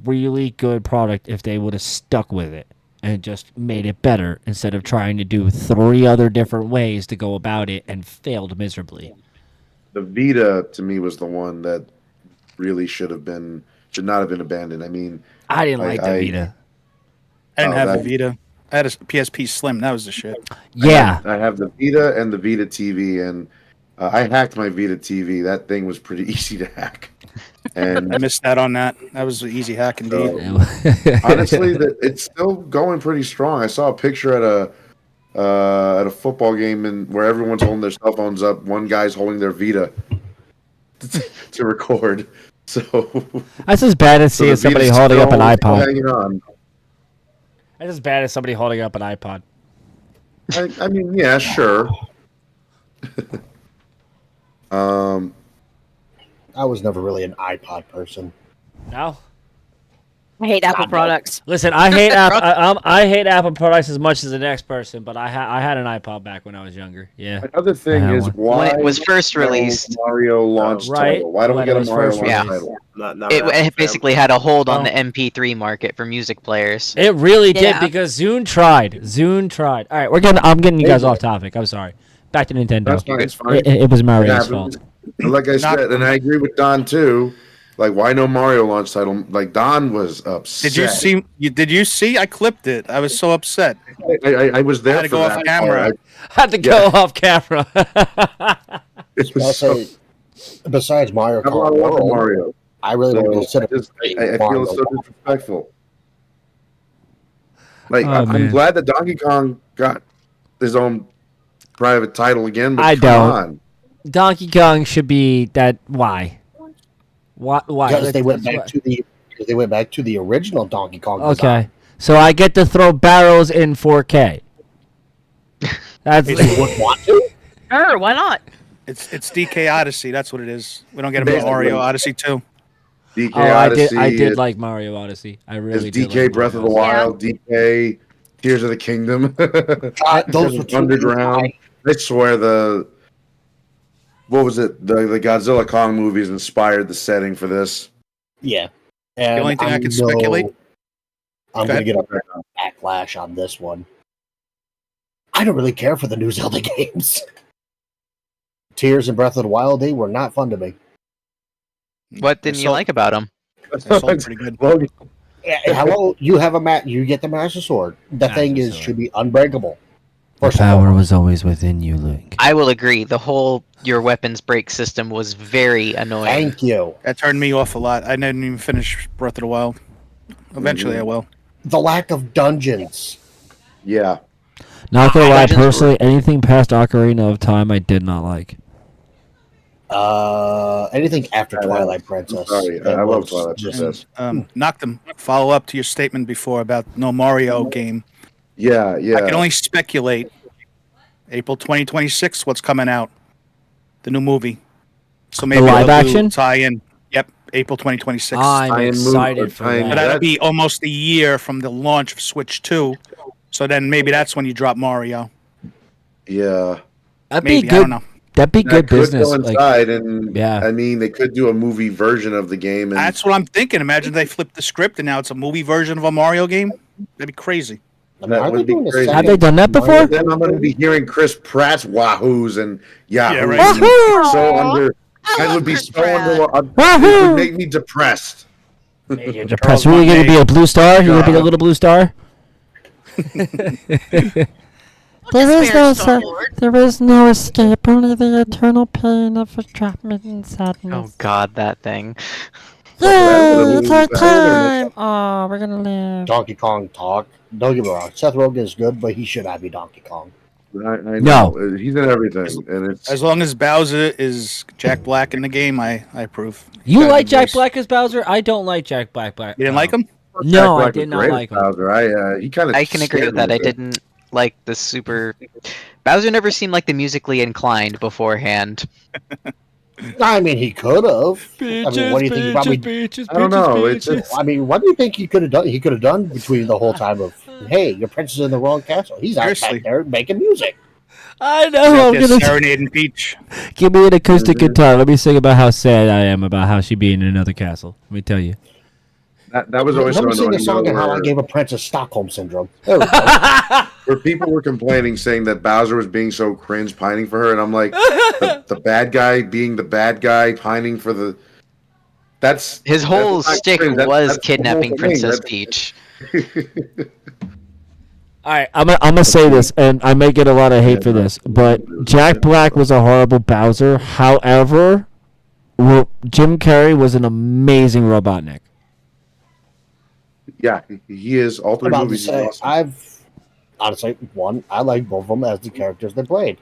really good product if they would have stuck with it and just made it better instead of trying to do 3 other different ways to go about it and failed miserably. The Vita to me was the one that really should not have been abandoned. I mean, I didn't like the Vita. I didn't Oh, have that- a Vita. I had a PSP Slim. That was the shit. Yeah. I have the Vita and the Vita TV, and I hacked my Vita TV. That thing was pretty easy to hack. And I missed that on that. That was an easy hack indeed. honestly, it's still going pretty strong. I saw a picture at a football game where everyone's holding their cell phones up. One guy's holding their Vita to record. So That's as bad as seeing somebody holding up an iPod. Hanging on. That's as bad as somebody holding up an iPod. I mean, yeah, sure. I was never really an iPod person. No? I hate Apple products. Listen, I hate I hate Apple products as much as the next person, but I had an iPod back when I was younger. Yeah. Another thing I had is one. why When it was first released. Mario launch Right. title. Why don't we When get it a was Mario first launch released. title? It basically had a hold on the MP3 market for music players. It really did Yeah. because Zune tried. All right, I'm getting you guys off topic. I'm sorry. Back to Nintendo. That's fine. It's fine. It was Mario's Yeah, fault. but like I said, and I agree with Don too. Like, why no Mario launch title? Like, Don was upset. Did you see? Did you see? I clipped it. I was so upset. I was there I had to for go that. off camera. Had to go off camera. Also, besides Mario I Kart love World, Mario. I really don't consider I feel so disrespectful. Like, Oh, I'm man. glad that Donkey Kong got his own private title again, but I come don't. on. Donkey Kong should be that. Why? Why? because they went back to the original Donkey Kong. Okay, design. so I get to throw barrels in 4K. That's You would want to? Sure, why not? It's DK Odyssey. That's what it is. We don't get a Mario Odyssey 2. DK Oh, Odyssey. I did is- like Mario Odyssey. I really is did. DK like Breath of the Mario Wild, DK Tears of the Kingdom. Those were two Underground. I swear what was it? The Godzilla Kong movies inspired the setting for this. Yeah. And The only thing I can know speculate. I'm Go going to get a backlash on this one. I don't really care for the new Zelda games. Tears and Breath of the Wild, they were not fun to me. What didn't you like about them? They sold pretty good. Logan, Hello, you have you get the Master Sword. The Master thing is, Sword. should be unbreakable. The First of power all. was always within you, Link. I will agree. The whole your weapons break system was very annoying. Thank you. That turned me off a lot. I didn't even finish Breath of the Wild. Eventually, I will. The lack of dungeons. yeah. Not gonna lie, Dungeons personally, anything past Ocarina of Time, I did not like. Anything after Twilight Princess. Sorry, that I love was Twilight just- Princess. Knock them. Follow up to your statement before about no Mario game. Yeah, yeah. I can only speculate. April 2026, what's coming out? The new movie. So maybe live they'll do action? tie-in. Yep, April 2026. I'm I am excited moved- for I am- But that. that'll that's- be almost a year from the launch of Switch 2. So then maybe that's when you drop Mario. Yeah. That'd Maybe, be I don't good. know. That'd be That good could business. coincide, and yeah. I mean, they could do a movie version of the game. And That's what I'm thinking. Imagine they flipped the script and now it's a movie version of a Mario game. That'd be crazy. I mean, That are would they be doing a crazy. Have second they done that before? then I'm going to be hearing Chris Pratt's wahoos and yahoos. Yeah, right. Wahoo! So under, I would be Chris so Pratt. under. It Wahoo! would make me depressed. You're depressed. Who are you gonna be? A blue star? You gonna be the little blue star? There is no Star-Lord. there is no escape, only the eternal pain of entrapment and sadness. Oh God, that thing. Yay, it's our time. Oh, we're gonna live. Donkey Kong talk? Don't get me wrong. Seth Rogen is good, but he should not be Donkey Kong. I No. know. He's in everything, and it's As long as Bowser is Jack Black in the game, I approve. You Gotta like be Jack voice. Black as Bowser? I don't like Jack Black. You didn't like him? No, Jack I Black did was not great like as him. Bowser. He kind of. I can agree with that. I didn't like the super. Bowser never seemed like the musically inclined beforehand. I mean, he could have. I mean, what do you think? He probably. Beaches, I don't know. It's I mean, what do you think he could have done? He could have done between the whole time of, hey, your prince is in the wrong castle. He's out Seriously. back there making music. I know. I'm Just gonna serenading Peach. give me an acoustic guitar. Let me sing about how sad I am about how she be in another castle. Let me tell you. That was always Let so me sing annoying. a song and how I Where, gave a princess Stockholm syndrome. There we go. where people were complaining, saying that Bowser was being so cringe, pining for her, and I'm like, the bad guy being the bad guy, pining for the. That's His whole not stick cringe, was that's the whole kidnapping thing. Princess Peach. All right, I'm gonna say this, and I may get a lot of hate for this, but Jack Black was a horrible Bowser. However, Jim Carrey was an amazing Robotnik. Yeah, he is. All I'm three about to movies. He's say, awesome. I've honestly I like both of them as the characters they played.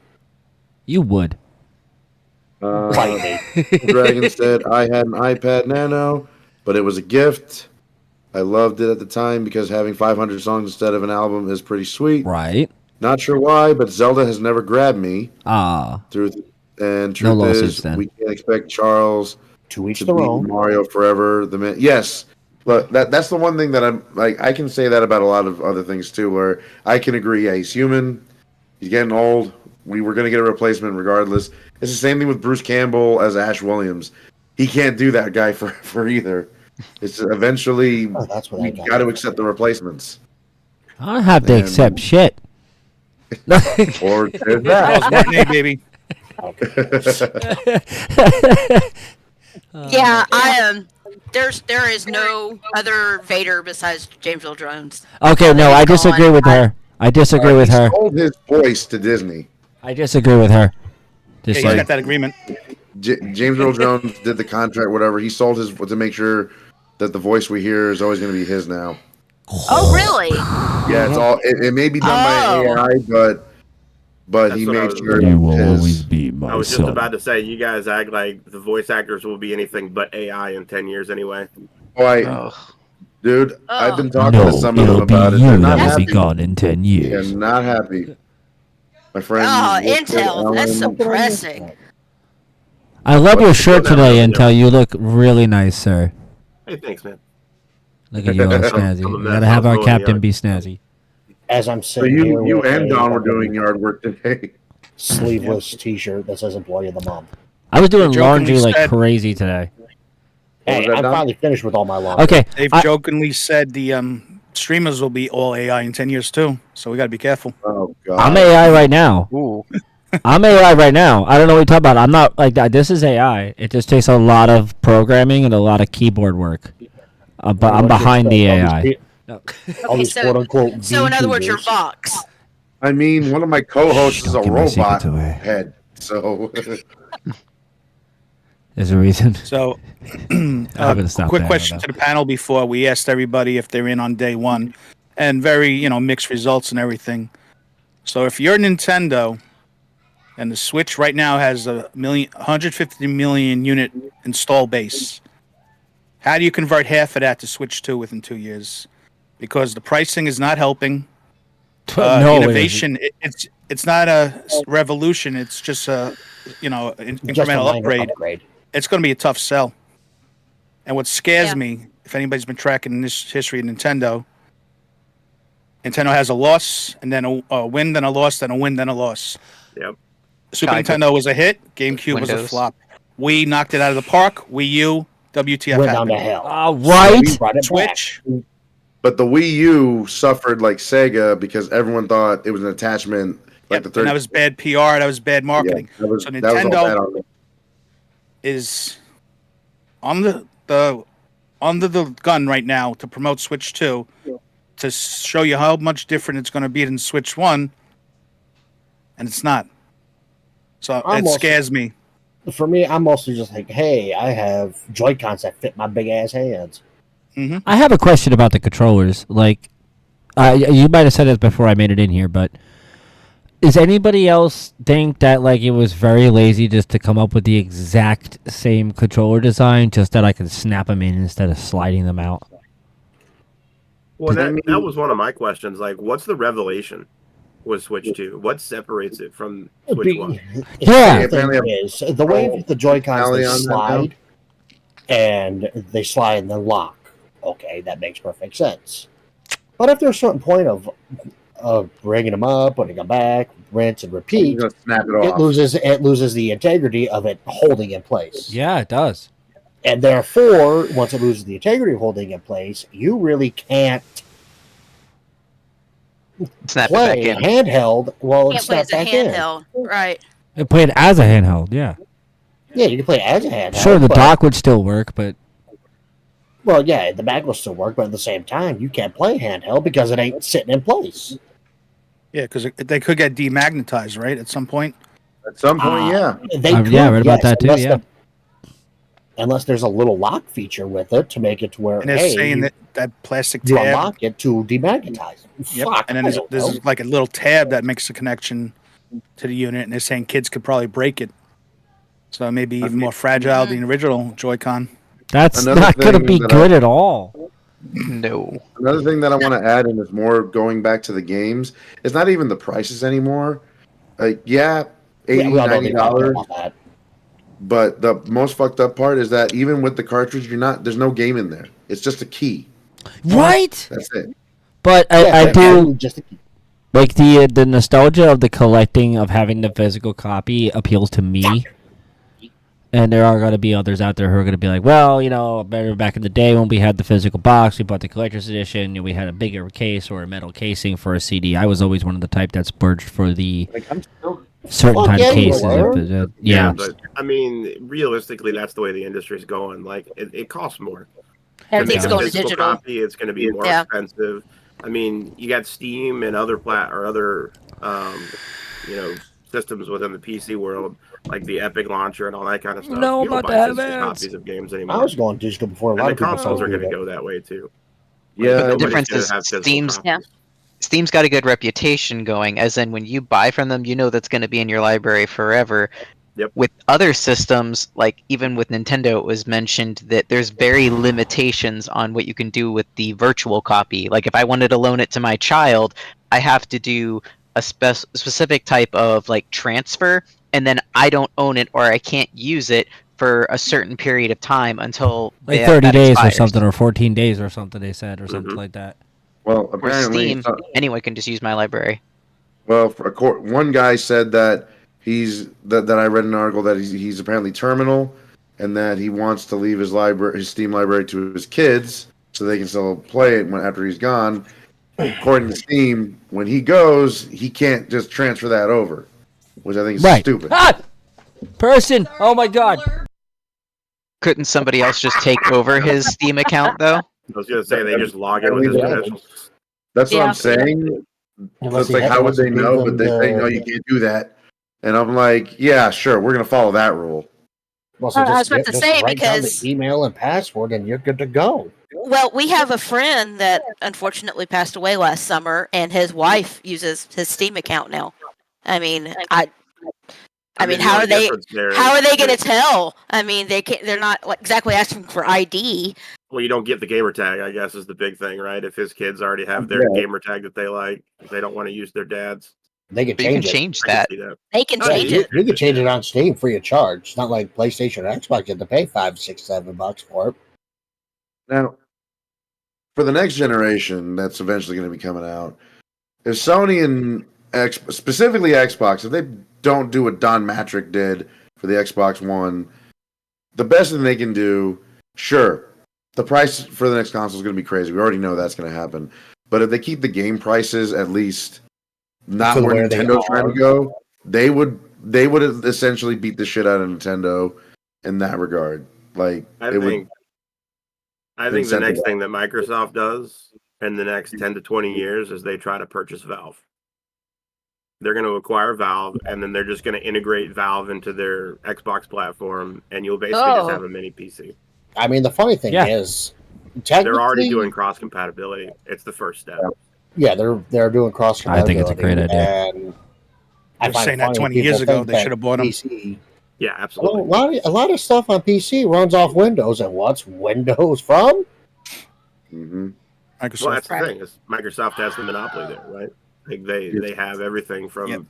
You would. Fight me. Dragon said, I had an iPad Nano, but it was a gift. I loved it at the time because having 500 songs instead of an album is pretty sweet. Right. Not sure why, but Zelda has never grabbed me. Ah. Truth and No truth lawsuits is, then. we can't expect Charles To each to their be own. Mario forever. The man, yes, but that's the one thing that I'm like. I can say that about a lot of other things too, where I can agree. Yeah, he's human. He's getting old. We were going to get a replacement regardless. It's the same thing with Bruce Campbell as Ash Williams. He can't do that guy for either. It's eventually Oh, that's what we I got. got to accept the replacements. I don't have to And- accept shit. Or there's Charles that. Martinet, baby. Yeah, there is no other Vader besides James Earl Jones. Okay, no, I disagree with her. I disagree with He her. sold his voice to Disney. I disagree with her. Yeah, Just he's like, got that agreement. James Earl Jones did the contract, whatever. He sold his to make sure that the voice we hear is always going to be his now. Oh, really? Yeah, it's all. It may be done by Oh. AI, but That's he what I made was sure you will his- always be my I was just son. about to say, you guys act like the voice actors will be anything but AI in 10 years anyway. Boy, Ugh. dude, Oh. I've been talking No, to some of them it'll be about it. you They're not that will be happy. gone in 10 years. They're not happy. My friend. Oh, worked with Intel. That's Alan. depressing. I love your What's shirt going on today, over there? Intel. You look really nice, sir. Hey, thanks, man. Look at you all I'm a snazzy. We mess. gotta have I'll our throw in the captain other. be snazzy. As I'm So sitting here you with and a Don were fucking doing yard work today. sleeveless T-shirt that says "Employee of the Month." I was doing They laundry jokingly like said- crazy today. What was Hey, that, I'm Don? finally finished with all my laundry. Okay, They've I- jokingly said the streamers will be all AI in 10 years too. So we got to be careful. Oh God. I'm AI right now. Ooh. I'm AI right now. I don't know what you're talking about. I'm not like that. This is AI. It just takes a lot of programming and a lot of keyboard work. But I'm behind the AI. All Okay, these so quote unquote. so in other words, you're VTubers. Vox. I mean, one of my co-hosts is a Don't give my robot secrets away. head. So There's a reason. So, I'm gonna stop quick there, question though. to the panel before we asked everybody if they're in on day one, and very mixed results and everything. So if you're Nintendo, and the Switch right now has 150 million unit install base, how do you convert half of that to Switch 2 within 2 years? Because the pricing is not helping. No, it Innovation, it's not a revolution. It's just a Just a incremental minor upgrade. It's going to be a tough sell. And what scares Yeah. me, if anybody's been tracking this history of Nintendo, Nintendo has a loss, and then a win, then a loss, then a win, then a loss. Yep. Super Kinda. Nintendo was a hit. GameCube was a Windows. flop. Wii knocked it out of the park. Wii U, WTF Went down happened. to hell. right. We brought it back. Switch, but the Wii U suffered like Sega because everyone thought it was an attachment. Like yep, the and third. that was bad PR. That was bad marketing. Yeah, that was, So that was all Nintendo- bad on them. Is on the under the gun right now to promote Switch 2 to show you how much different it's going to be than Switch 1, and it's not. So it Almost. scares me. For me, I'm mostly just like, hey, I have Joy-Cons that fit my big ass hands. I have a question about the controllers. Like, you might have said it before I made it in here, but does anybody else think that like it was very lazy just to come up with the exact same controller design, just that I can snap them in instead of sliding them out? Well, I mean- that was one of my questions. Like, what's the revelation with Switch 2? What separates it from Switch 1? Yeah. The apparently thing is, the way the Joy-Cons Alley they on that slide, and they slide and then lock. Okay, that makes perfect sense. But if there's a certain point of bringing them up, putting them back, rinse and You're repeat, gonna snap it it off. loses the integrity of it holding in place. Yeah, it does. And therefore, once it loses the integrity holding in place, you really can't Snap it play back in. handheld while it's Can't play as snapped a back in. handheld, right? And play it as a handheld, yeah. Yeah, you can play it as a handheld. Sure, the but, dock would still work, but Well, yeah, the back will still work, but at the same time, you can't play handheld because it ain't sitting in place. Yeah, because they could get demagnetized, right? At some point. At some point, yeah. They could, yeah, I read about that too. unless Yeah, unless there's a little lock feature with it to make it to where, And they're hey, saying you, that plastic you tab. unlock it to demagnetize. Yep. Fuck, And then I don't know. there's like a little tab that makes the connection to the unit, and they're saying kids could probably break it. So it may be even more fragile than the original Joy-Con. that's Another not going to thing be that good at all. No. Another thing that I want to add, and it's more going back to the games, it's not even the prices anymore. Like, yeah, Yeah, $80, we all know they got $90. on that. But the most fucked up part is that even with the cartridge, there's no game in there. It's just a key. Right? That's it. But Yeah, I that's do only just a key. like the nostalgia of the collecting of having the physical copy appeals to me. And there are going to be others out there who are going to be like, well, you know, better back in the day when we had the physical box, we bought the collector's edition, and we had a bigger case or a metal casing for a CD. I was always one of the type that splurged for the Like, I'm still certain Fuck kind yeah, of you cases. were. Yeah. But I mean, realistically, that's the way the industry's going. Like, it costs more. To Everything's make a going to physical digital. copy, it's going to be more Yeah. expensive. I mean, you got Steam and other systems within the PC world, like the Epic launcher and all that kind of stuff. No, You don't not buy the physical heavens. copies of games I anymore. was going digital before a And lot the of people consoles are started going to doing go that way too. Yeah, But the Nobody's difference gonna is have physical Steam's copies. Yeah. Steam's got a good reputation going, as in when you buy from them, you know that's going to be in your library forever. Yep. With other systems, like even with Nintendo, it was mentioned that there's very limitations on what you can do with the virtual copy. Like if I wanted to loan it to my child, I have to do a specific type of like transfer, and then I don't own it or I can't use it for a certain period of time until Like that 30 days expires. or something, or 14 days or something, they said, or something Mhm. like that. well, Where apparently, Steam, anyone can just use my library. well, one guy said that that I read an article that he's apparently terminal, and that he wants to leave his Steam library to his kids so they can still play it after he's gone. According to Steam, when he goes, he can't just transfer that over, which I think is Right. stupid. Ah! Person! Oh my god! Couldn't somebody else just take over his Steam account though? I was going to say they just log in with his Yeah. credentials. That's what Yeah. I'm saying. Unless It's he like, had- how would unless he they gave know? them But they say, no, the- you can't do that. And I'm like, yeah, sure, we're gonna follow that rule. Well, so I was just, about to just say, write down because- the email and password, and you're good to go. Well, we have a friend that unfortunately passed away last summer, and his wife uses his Steam account now. I mean, I mean, the how only are they? difference there How is are they going to that- tell? I mean, they're not like, exactly asking for ID. Well, you don't get the gamer tag, I guess, is the big thing, right? If his kids already have their Yeah. gamer tag that they like, if they don't want to use their dad's, They can But you can change it. change I can that. see that. They can Oh, yeah, change you it. You can change it on Steam free of charge. It's not like PlayStation or Xbox. You have to pay $5, $6, $7 for it. Now, for the next generation that's eventually going to be coming out, if Sony and specifically Xbox, if they don't do what Don Matrick did for the Xbox One, the best thing they can do, sure, the price for the next console is going to be crazy. We already know that's going to happen. But if they keep the game prices at least not To where where they Nintendo's trying are. to go, they would essentially beat the shit out of Nintendo in that regard. Like I it would. think the next incentivize. thing that Microsoft does in the next 10 to 20 years is they try to purchase Valve. They're going to acquire Valve, and then they're just going to integrate Valve into their Xbox platform, and you'll basically just Oh. have a mini PC. I mean, the funny thing Yeah. is, They're already technically, doing cross compatibility. It's the first step. yeah, they're doing cross. I think it's a great idea. And I They're find saying it that funny 20 people years ago think they that should have bought 'em. PC. Yeah, Well, absolutely. a lot of stuff on PC runs off Windows, and what's Windows from? Mm-hmm. Microsoft. Well, that's the thing is Microsoft has the monopoly there, right? Like they have everything from Yep.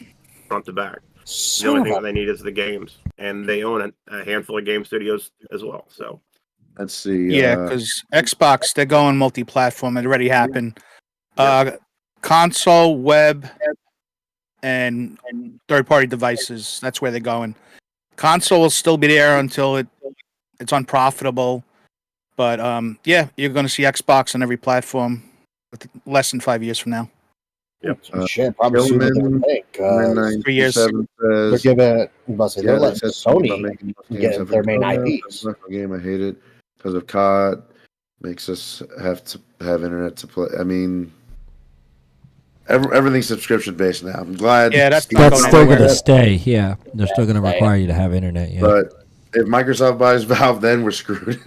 front to back. The Son only of thing a- that they need is the games, and they own a handful of game studios as well. So Let's see. Yeah, because Xbox, they're going multi-platform. It already happened. Console, web, and third-party devices. That's where they're going. Console will still be there until it It's unprofitable. But yeah, you're going to see Xbox on every platform less than 5 years from now. Shit, probably sooner than we think. 3 years. 997 They're says, giving they're they letting said something about Sony making games get their main IPs. Game, I hate it because of COD. Makes us have to have internet to play. I mean, everything's subscription based now. I'm glad. Yeah, that's Steam- not That's going still anywhere. going to stay. Yeah, they're still going to Stay. require you to have internet. Yeah. But if Microsoft buys Valve, then we're screwed.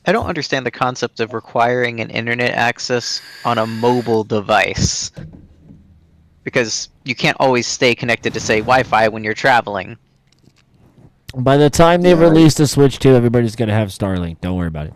I don't understand the concept of requiring an internet access on a mobile device. Because you can't always stay connected to, say, Wi-Fi when you're traveling. By the time they Yeah, release the Switch 2, everybody's going to have Starlink. Don't worry about it.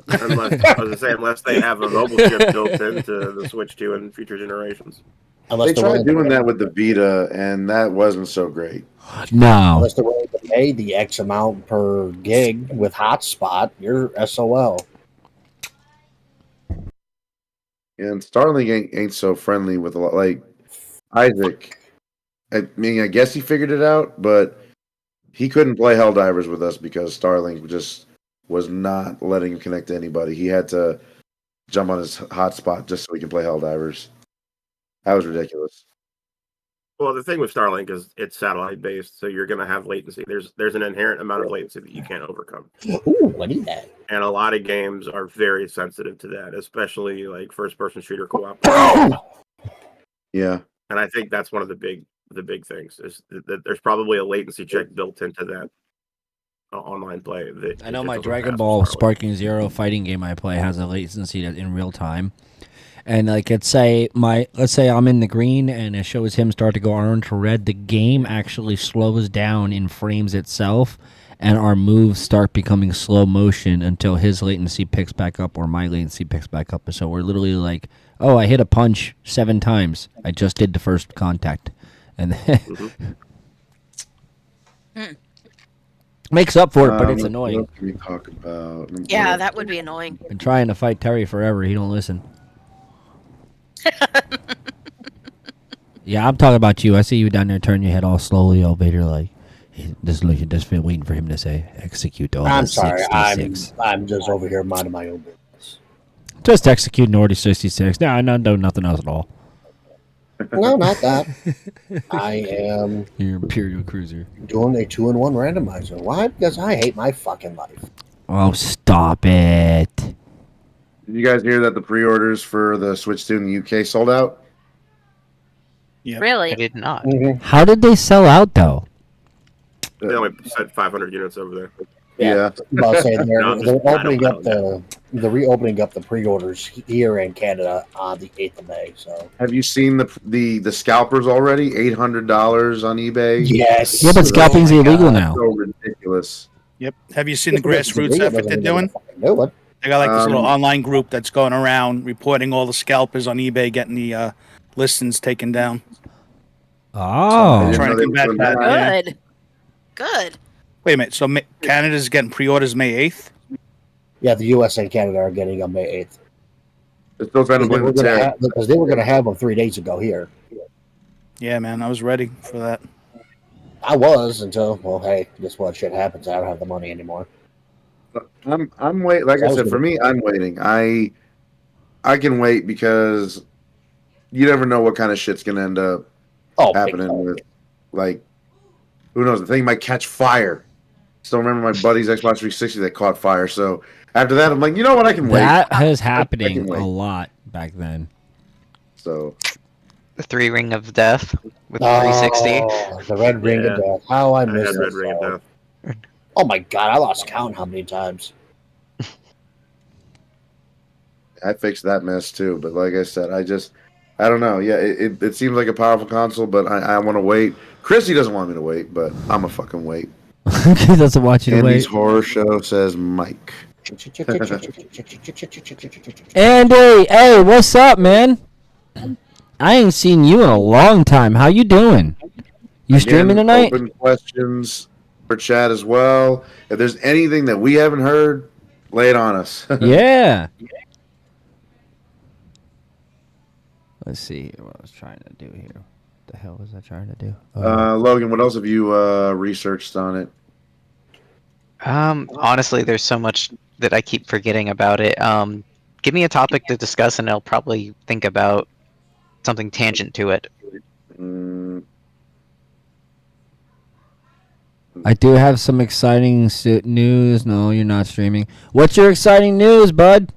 Unless, I was gonna say, unless they have a mobile chip built into the Switch 2 in future generations. Unless they they're tried willing to doing that with the Vita, and that wasn't so great. No. Unless they're willing to pay the X amount per gig with hotspot, you're SOL. And Starlink ain't so friendly with a lot. Like Isaac, I mean, I guess he figured it out, but he couldn't play Helldivers with us because Starlink just was not letting him connect to anybody. He had to jump on his hotspot just so he could play Helldivers. That was ridiculous. Well, the thing with Starlink is it's satellite based, so you're going to have latency. There's an inherent amount of latency that you can't overcome. Ooh, I need that. And a lot of games are very sensitive to that, especially like first person shooter co-op. Yeah. And I think that's one of the big things is that there's probably a latency check built into that online play. That I know it my doesn't Dragon pass Ball with Starlink. Sparking Zero fighting game I play has a latency that's in real time. And like let's say I'm in the green and it shows him start to go orange to red, the game actually slows down in frames itself and our moves start becoming slow motion until his latency picks back up or my latency picks back up. So we're literally like, oh, I hit a punch 7 times. I just did the first contact. And then makes up for it, but it's annoying. What can we talk about? Yeah, that would be annoying. Been trying to fight Terry forever. He don't listen. Yeah, I'm talking about you. I see you down there turn your head all slowly over here like just been waiting for him to say execute all I'm the sorry. 66. I'm just over here minding my own business. Just execute Nordy 66. No, nothing else at all. No, not that. I am Your Imperial Cruiser. doing a 2-in-1 randomizer. Why? Because I hate my fucking life. Oh, stop it. Did you guys hear that the pre-orders for the Switch 2 in the UK sold out? Yep. I Really? did not. Mm-hmm. How did they sell out, though? They only said 500 units over there. Yeah. I'll say they're No, they're I opening don't up know. they're reopening up the pre-orders here in Canada on the 8th of May. So Have you seen the scalpers already? $800 on eBay. yes, Yeah, but scalping's my illegal God. now. So ridiculous. Yep. Have you seen the Just because it's grassroots illegal effort doesn't they're mean doing? they're gonna fucking do it. They got like this little Um, online group that's going around reporting all the scalpers on eBay getting the listings taken down. Oh. Trying to they combat were doing that. that. Yeah. Good. Wait a minute. So Canada's getting pre-orders May 8th? Yeah, the U.S. and Canada are getting on May 8th They're still trying to blame the tariff. because they were going to have them 3 days ago here. Yeah, man. I was ready for that. I was until hey, guess what? Shit happens. I don't have the money anymore. I'm wait. Like I said, for me, I'm waiting. I can wait because you never know what kind of shit's gonna end up Oh, happening with, like, who knows? The thing might catch fire. Still remember my buddy's Xbox 360 that caught fire. So after that, I'm like, you know what? I can wait. That was I can happening wait. a lot back then. So The 3 Ring of Death with the 360. Oh, the Red Ring Yeah. of Death. How I I missed had that. Red Ring of song. Death. Oh my God, I lost count how many times. I fixed that mess too. But like I said, I don't know. Yeah, it seems like a powerful console, but I want to wait. Chrissy doesn't want me to wait, but I'm a fucking wait. He doesn't want you to Andy's wait. horror show says Mike. Andy, hey, what's up, man? I ain't seen you in a long time. How you doing? You streaming Again, tonight? Open questions for chat as well. If there's anything that we haven't heard, lay it on us. Yeah. Let's see here what I was trying to do here. What the hell was I trying to do? Logan, what else have you researched on it? Honestly, there's so much that I keep forgetting about it. Give me a topic to discuss, and I'll probably think about something tangent to it. Mm, I do have some exciting news. No, you're not streaming. What's your exciting news, bud?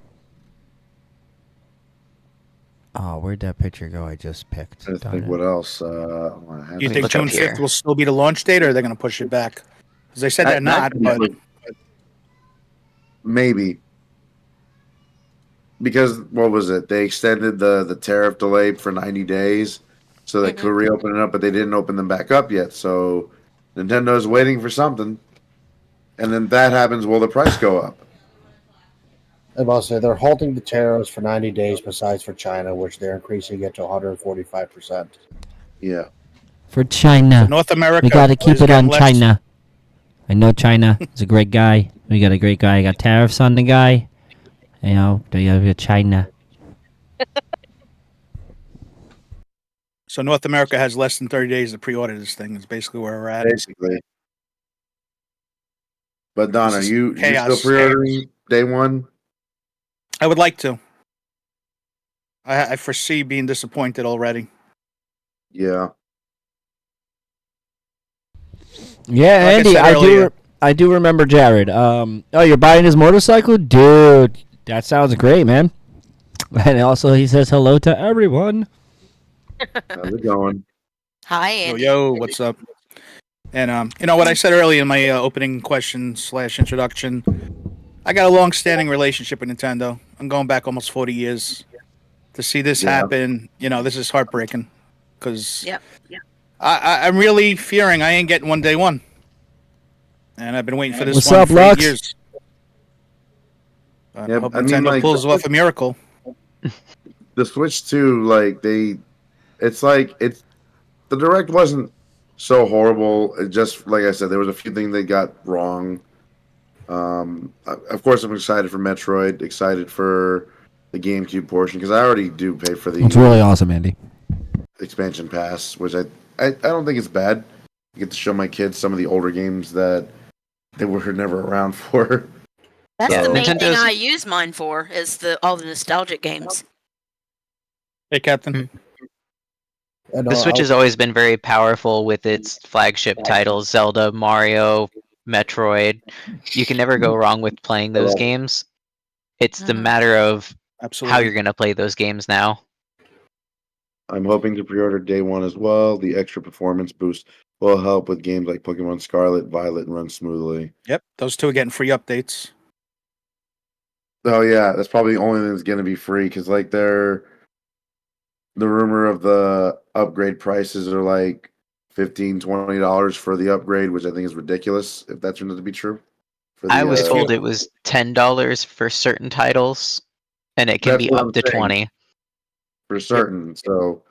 Oh, where'd that picture go? I just picked. I Darn think it. what else? You me think look up June 5th here. will still be the launch date, or are they going to push it back? Because they said they're not, but maybe because what was it? They extended the tariff delay for 90 days, so they could reopen it up, but they didn't open them back up yet. So Nintendo's waiting for something, and then that happens. Will the price go up? I must say they're halting the tariffs for 90 days, besides for China, which they're increasing it to 145%. Yeah. For so China. North America We got to keep is it getting on less. China. I know China is a great guy. We got a great guy. I got tariffs on the guy. You know, they got China. So North America has less than 30 days to pre-order this thing. Is basically where we're at. Basically. But Don, This are is you still chaos. pre-ordering day one? I would like to. I foresee being disappointed already. Yeah. Yeah, Like I Andy, said earlier. I do remember Jared. Oh, you're buying his motorcycle, dude. That sounds great, man. And also, he says hello to everyone. How's it going? Hi, Yo, Andy. yo, what's up? And you know what I said earlier in my opening question / introduction. I got a long-standing relationship with Nintendo. I'm going back almost 40 years. To see this Yeah. happen, this is heartbreaking. Because Yep. I'm really fearing I ain't getting one day one. And I've been waiting for this What's one up, for Lux? 8 years. I Yeah, hope I mean, Nintendo like, pulls off a miracle. the Switch 2, like it's like the direct wasn't so horrible. It just like I said, there was a few things they got wrong. Of course, I'm excited for Metroid. Excited for the GameCube portion because I already do pay for It's the really awesome, Andy. expansion pass, which I don't think it's bad. I get to show my kids some of the older games that they were never around for. That's So- the main thing Nintendo's- I use mine for is all the nostalgic games. Hey, Captain. And, The Switch has always been very powerful with its flagship titles: Zelda, Mario, Metroid. You can never go wrong with playing those games. It's the Mhm. matter of how Absolutely. you're going to play those games now. I'm hoping to pre-order day one as well. The extra performance boost will help with games like Pokemon Scarlet, Violet, and run smoothly. Yep, those two are getting free updates. Oh yeah, that's probably the only thing that's going to be free because like the rumor of the upgrade prices are like $15-$20 for the upgrade, which I think is ridiculous if that turns out to be true. For the, I was If told you- it was $10 for certain titles, and it can That's be what up I'm to saying. 20. for certain. So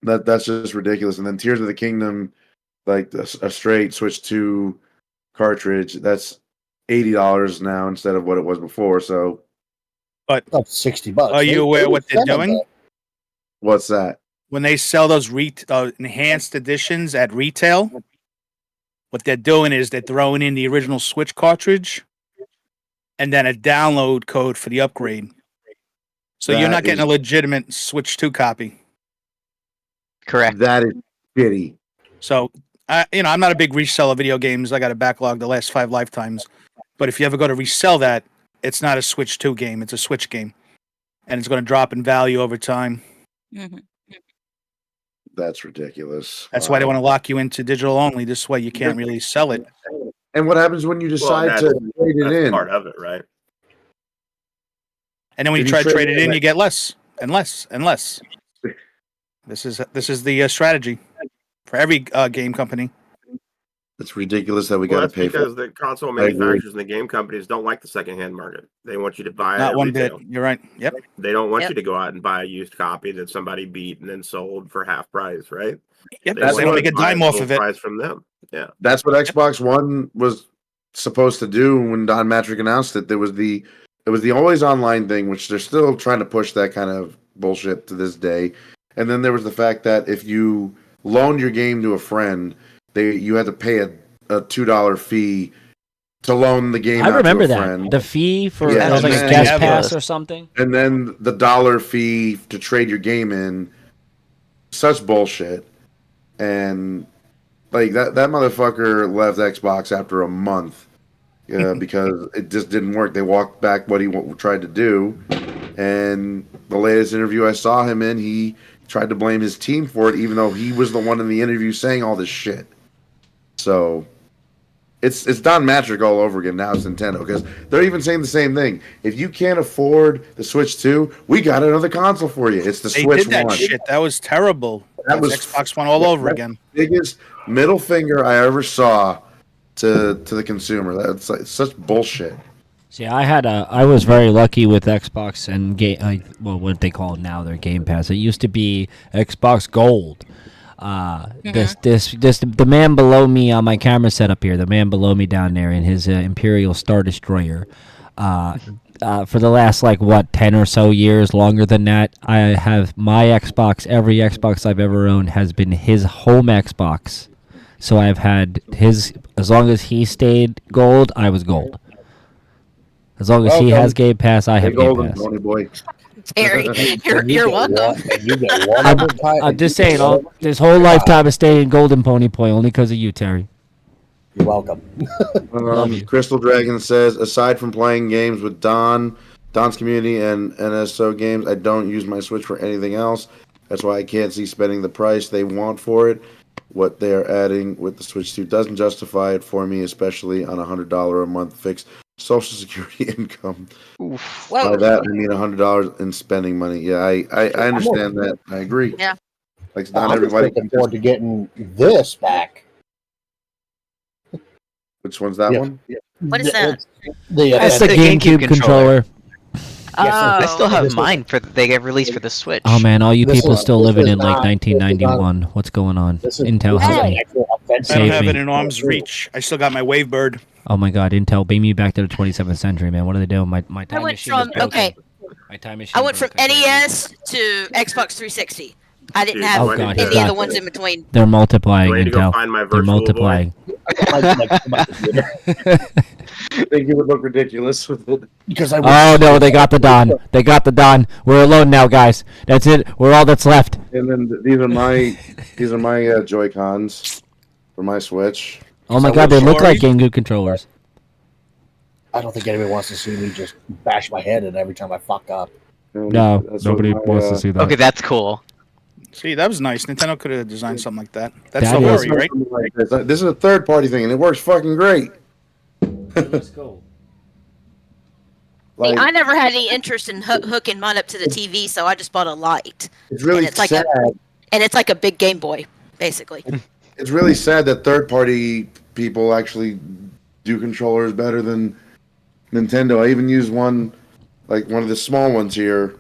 that's just ridiculous. And then Tears of the Kingdom, like a straight Switch 2 cartridge, that's $80 now instead of what it was before. So up $60. Are you aware what they're doing? what's that? When they sell those enhanced editions at retail, what they're doing is they're throwing in the original Switch cartridge and then a download code for the upgrade. So you're That not getting is- a legitimate Switch 2 copy. Correct. That is shitty. So, I'm not a big reseller of video games. I got a backlog the last 5 lifetimes. But if you ever go to resell that, it's not a Switch 2 game. It's a Switch game. And it's going to drop in value over time. Mhm. That's ridiculous. That's why they want to lock you into digital only. This way you can't really sell it. And what happens when you Well, decide to trade it that's in? part of it, right? And then when If you you try to trade trade it it in, in- you get less and less and less. This is the strategy for every game company. It's ridiculous that we Well, got to that's pay for. because the console I agree. manufacturers and the game companies don't like the secondhand market. They want you to buy it Not at one retail. bit. You're right. Yep. They don't want Yep. you to go out and buy a used copy that somebody beat and then sold for half price, right? Yep. They That's They want don't what- you make a to buy dime it off full of it. price from them. Yeah. That's what Xbox One was supposed to do when Don Matrick announced it. It was the always online thing, which they're still trying to push that kind of bullshit to this day. And then there was the fact that if you loaned your game to a friend, you had to pay a $2 fee to loan the game. I out remember to a that. friend. The fee for Yeah, it was like and a then- guest yeah, pass but- or something. And then the dollar fee to trade your game in, such bullshit. And like that motherfucker left Xbox after a month because it just didn't work. They walked back what he tried to do, and the latest interview I saw him in, he tried to blame his team for it, even though he was the one in the interview saying all this shit. So it's Don Matrick all over again. Now it's Nintendo because they're even saying the same thing. If you can't afford the Switch 2, we got another console for you. It's the They Switch did that 1. shit. That was terrible. That was Xbox One all over that's again. the biggest middle finger I ever saw to the consumer. That's like such bullshit. See, I was very lucky with Xbox and what they call it now, their Game Pass. It used to be Xbox Gold. The man below me on my camera setup here, the man below me down there in his Imperial Star Destroyer, for the last 10 or so years, longer than that, I have my Xbox. Every Xbox I've ever owned has been his home Xbox. So I've had his, as long as he stayed gold, I was gold. As long as he Welcome. has Game Pass, I Hey, have Game Golden Pass. Pony Boy. Terry, you're And you you're get welcome. one- and you get one of the ti- I'm just saying, this whole lifetime of staying Golden Pony Boy only because of you, Terry. You're welcome. Love you. Crystal Dragon says, aside from playing games with Don's community and NSO games, I don't use my Switch for anything else. That's why I can't see spending the price they want for it. What they are adding with the Switch 2 doesn't justify it for me, especially on $100 a month fixed Social Security income. Oof. By Whoa. that, I mean $100 in spending money. Yeah, I understand that. I agree. Yeah. Like, not I'm just everybody. looking forward to getting this back. Which one's that Yeah. one? What is that? That's the the GameCube GameCube controller. I still Oh. have This is- mine they get released for the Switch. Oh man, all you This people is- still this living is in not- this is 1991. What's going on? Intel, this is help an me. actual offensive. I don't Save have me. it in arm's reach. I still got my Wavebird. Oh my God, Intel, beam me back to the 27th century, man. What are they doing? My I time went machine is from broken. okay. My time machine. I went from broke. I can't use it. NES to Xbox 360. I didn't Dude, have Oh, do I God, need any to- of the God. ones in between. They're multiplying, Do I need to go Intel. find my They're virtual multiplying. I think it would look ridiculous with it. Because I Oh no, they got the Don. They got the Don. We're alone now, guys. That's it. We're all that's left. And then these are my Joy Cons for my Switch. Oh my So God, they which look like story? GameCube controllers. I don't think anybody wants to see me just bash my head in every time I fuck up. And No, that's nobody what my, wants to see that. Okay, that's cool. See, that was nice. Nintendo could have designed something like that. That's That the is- worry, right? Like this. This is a third party thing, and it works fucking great. See, Like, I never had any interest in hooking mine up to the TV, so I just bought a light, it's really and it's like sad. and it's like a big Game Boy, basically. It's really sad that third party people actually do controllers better than Nintendo. I even used one, like one of the small ones here.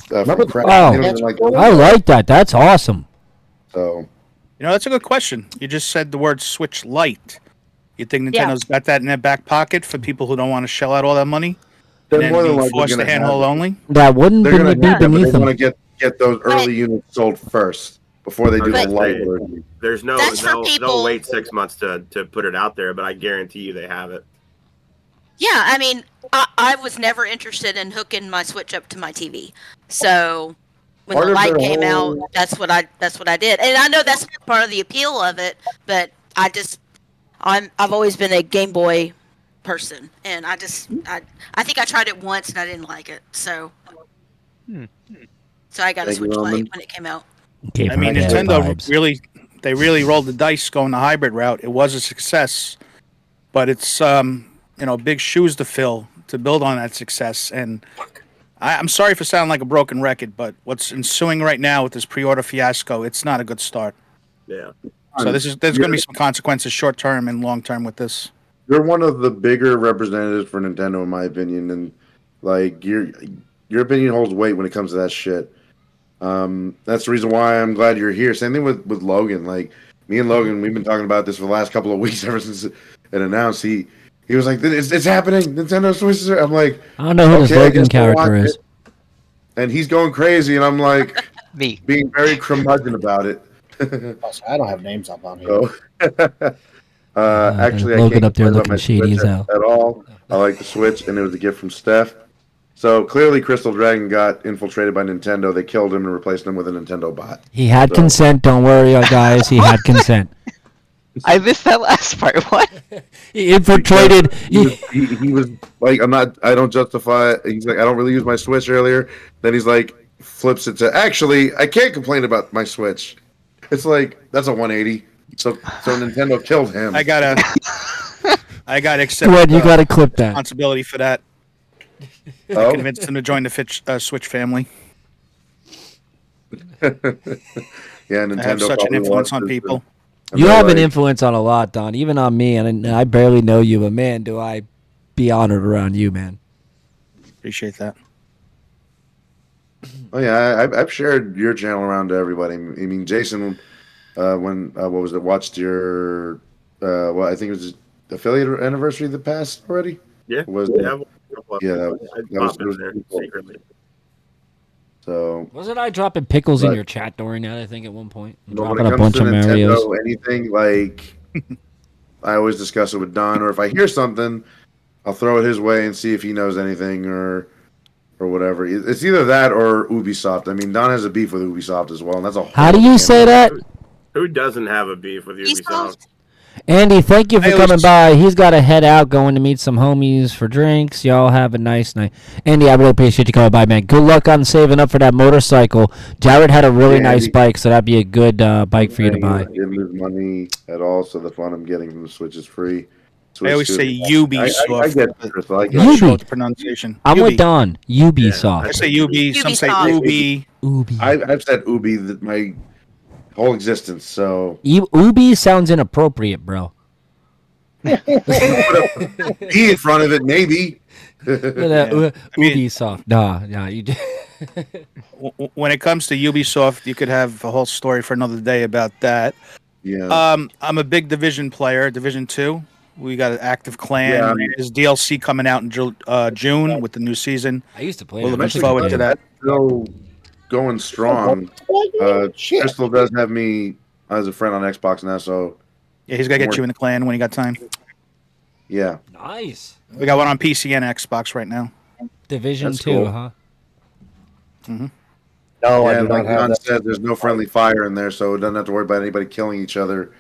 Remember the- Oh. I like that. That's awesome. So You know, that's a good question. You just said the word Switch Lite. You think Yeah. Nintendo's got that in their back pocket for people who don't want to shell out all that money? they're And more than then be likely forced to going to handhold only? That wouldn't They're going be to have them, but beneath they want them. to get those early units sold first before they do the But- light version. There's no That's for they'll people- wait 6 months to put it out there, but I guarantee you they have it. Yeah, I mean, I was never interested in hooking my Switch up to my TV, so when Part the of light their came out, whole- that's what I did, and I know that's part of the appeal of it. But I've always been a Game Boy person, and I think I tried it once and I didn't like it, so I got a Thank you, Switch Lite Roman. when it came out. Gave I mean, her bad Nintendo vibes. really rolled the dice going the hybrid route. It was a success, but it's big shoes to fill to build on that success. And I'm sorry for sounding like a broken record, but what's ensuing right now with this pre-order fiasco, it's not a good start. Yeah. So there's going to be some consequences, short term and long term, with this. You're one of the bigger representatives for Nintendo, in my opinion, and like your opinion holds weight when it comes to that shit. That's the reason why I'm glad you're here. Same thing with Logan. Like me and Logan, we've been talking about this for the last couple of weeks ever since it announced. He was like, "It's happening. Nintendo Switch." I'm like, I don't know who this okay, I Logan guess we'll character watch is. it. And he's going crazy, and I'm like Me. being very curmudgeon about it. I don't have names up on here. So, Actually, I Logan can't up there complain about looking my shady Switch as hell. at all. I like the Switch, and it was a gift from Steph. So clearly, Crystal Dragon got infiltrated by Nintendo. They killed him and replaced him with a Nintendo bot. He had So- consent. Don't worry, guys. He had consent. I missed that last part. What? He infiltrated. He was like, I don't justify it. He's like, I don't really use my Switch earlier. Then he's like, flips it to, actually, I can't complain about my Switch. It's like, that's a 180. So Nintendo killed him. I gotta accept Gwen, you gotta clip that. responsibility for that. Oh? Convinced him to join the Switch family. Yeah, Nintendo I have such an probably influence watched on this, people. and You they're have an like, influence on a lot, Don. Even on me, and I barely know you, but man, do I be honored around you, man. Appreciate that. Oh yeah, I've shared your channel around to everybody. I mean, Jason, when what was it? Watched your, well, I think it was affiliate anniversary that passed already. Yeah. Was Yeah. Yeah, that was in there pretty cool. secretly. So Wasn't I dropping pickles in But- your chat during that? I think at one point, but dropping when a it comes bunch to of Nintendo, Mario's. anything like, I always discuss it with Don, or if I hear something, I'll throw it his way and see if he knows anything or whatever. It's either that or Ubisoft. I mean, Don has a beef with Ubisoft as well, and that's a whole How do you other say can. that, Who doesn't have a beef with Ubisoft? Ubisoft? Andy? Thank you for I always- coming by. He's got to head out, going to meet some homies for drinks. Y'all have a nice night. Andy, I really appreciate you coming by, man. Good luck on saving up for that motorcycle. Jared had a really Yeah, nice Andy. bike, so that'd be a good bike for you to buy. I didn't lose money at all, so the fun I'm getting from the Switch is free. I always say I Ubisoft. get it, Crystal. I get Not it. sure Ubi. what the pronunciation. I'm Ubi. with Don. Ubisoft. I say Ubi. Some say Ubisoft. Ubi. Ubi. I've said Ubi my whole existence, so Ubi sounds inappropriate, bro. be in front of it, maybe. Ubisoft. Nah, you. When it comes to Ubisoft, you could have a whole story for another day about that. Yeah. I'm a big Division player, Division 2. We got an active clan. Yeah. There's DLC coming out in June with the new season. I used to play. Well, that. looking That's a forward good to game. that. Still going strong. Shit. Crystal does have me as a friend on Xbox now, so Yeah, he's got to get you in the clan when he got time. yeah. Nice. We got one on PC and Xbox right now. Division That's 2, cool. huh? No, Yeah, I do and like not have John that. said, there's no friendly fire in there, so it doesn't have to worry about anybody killing each other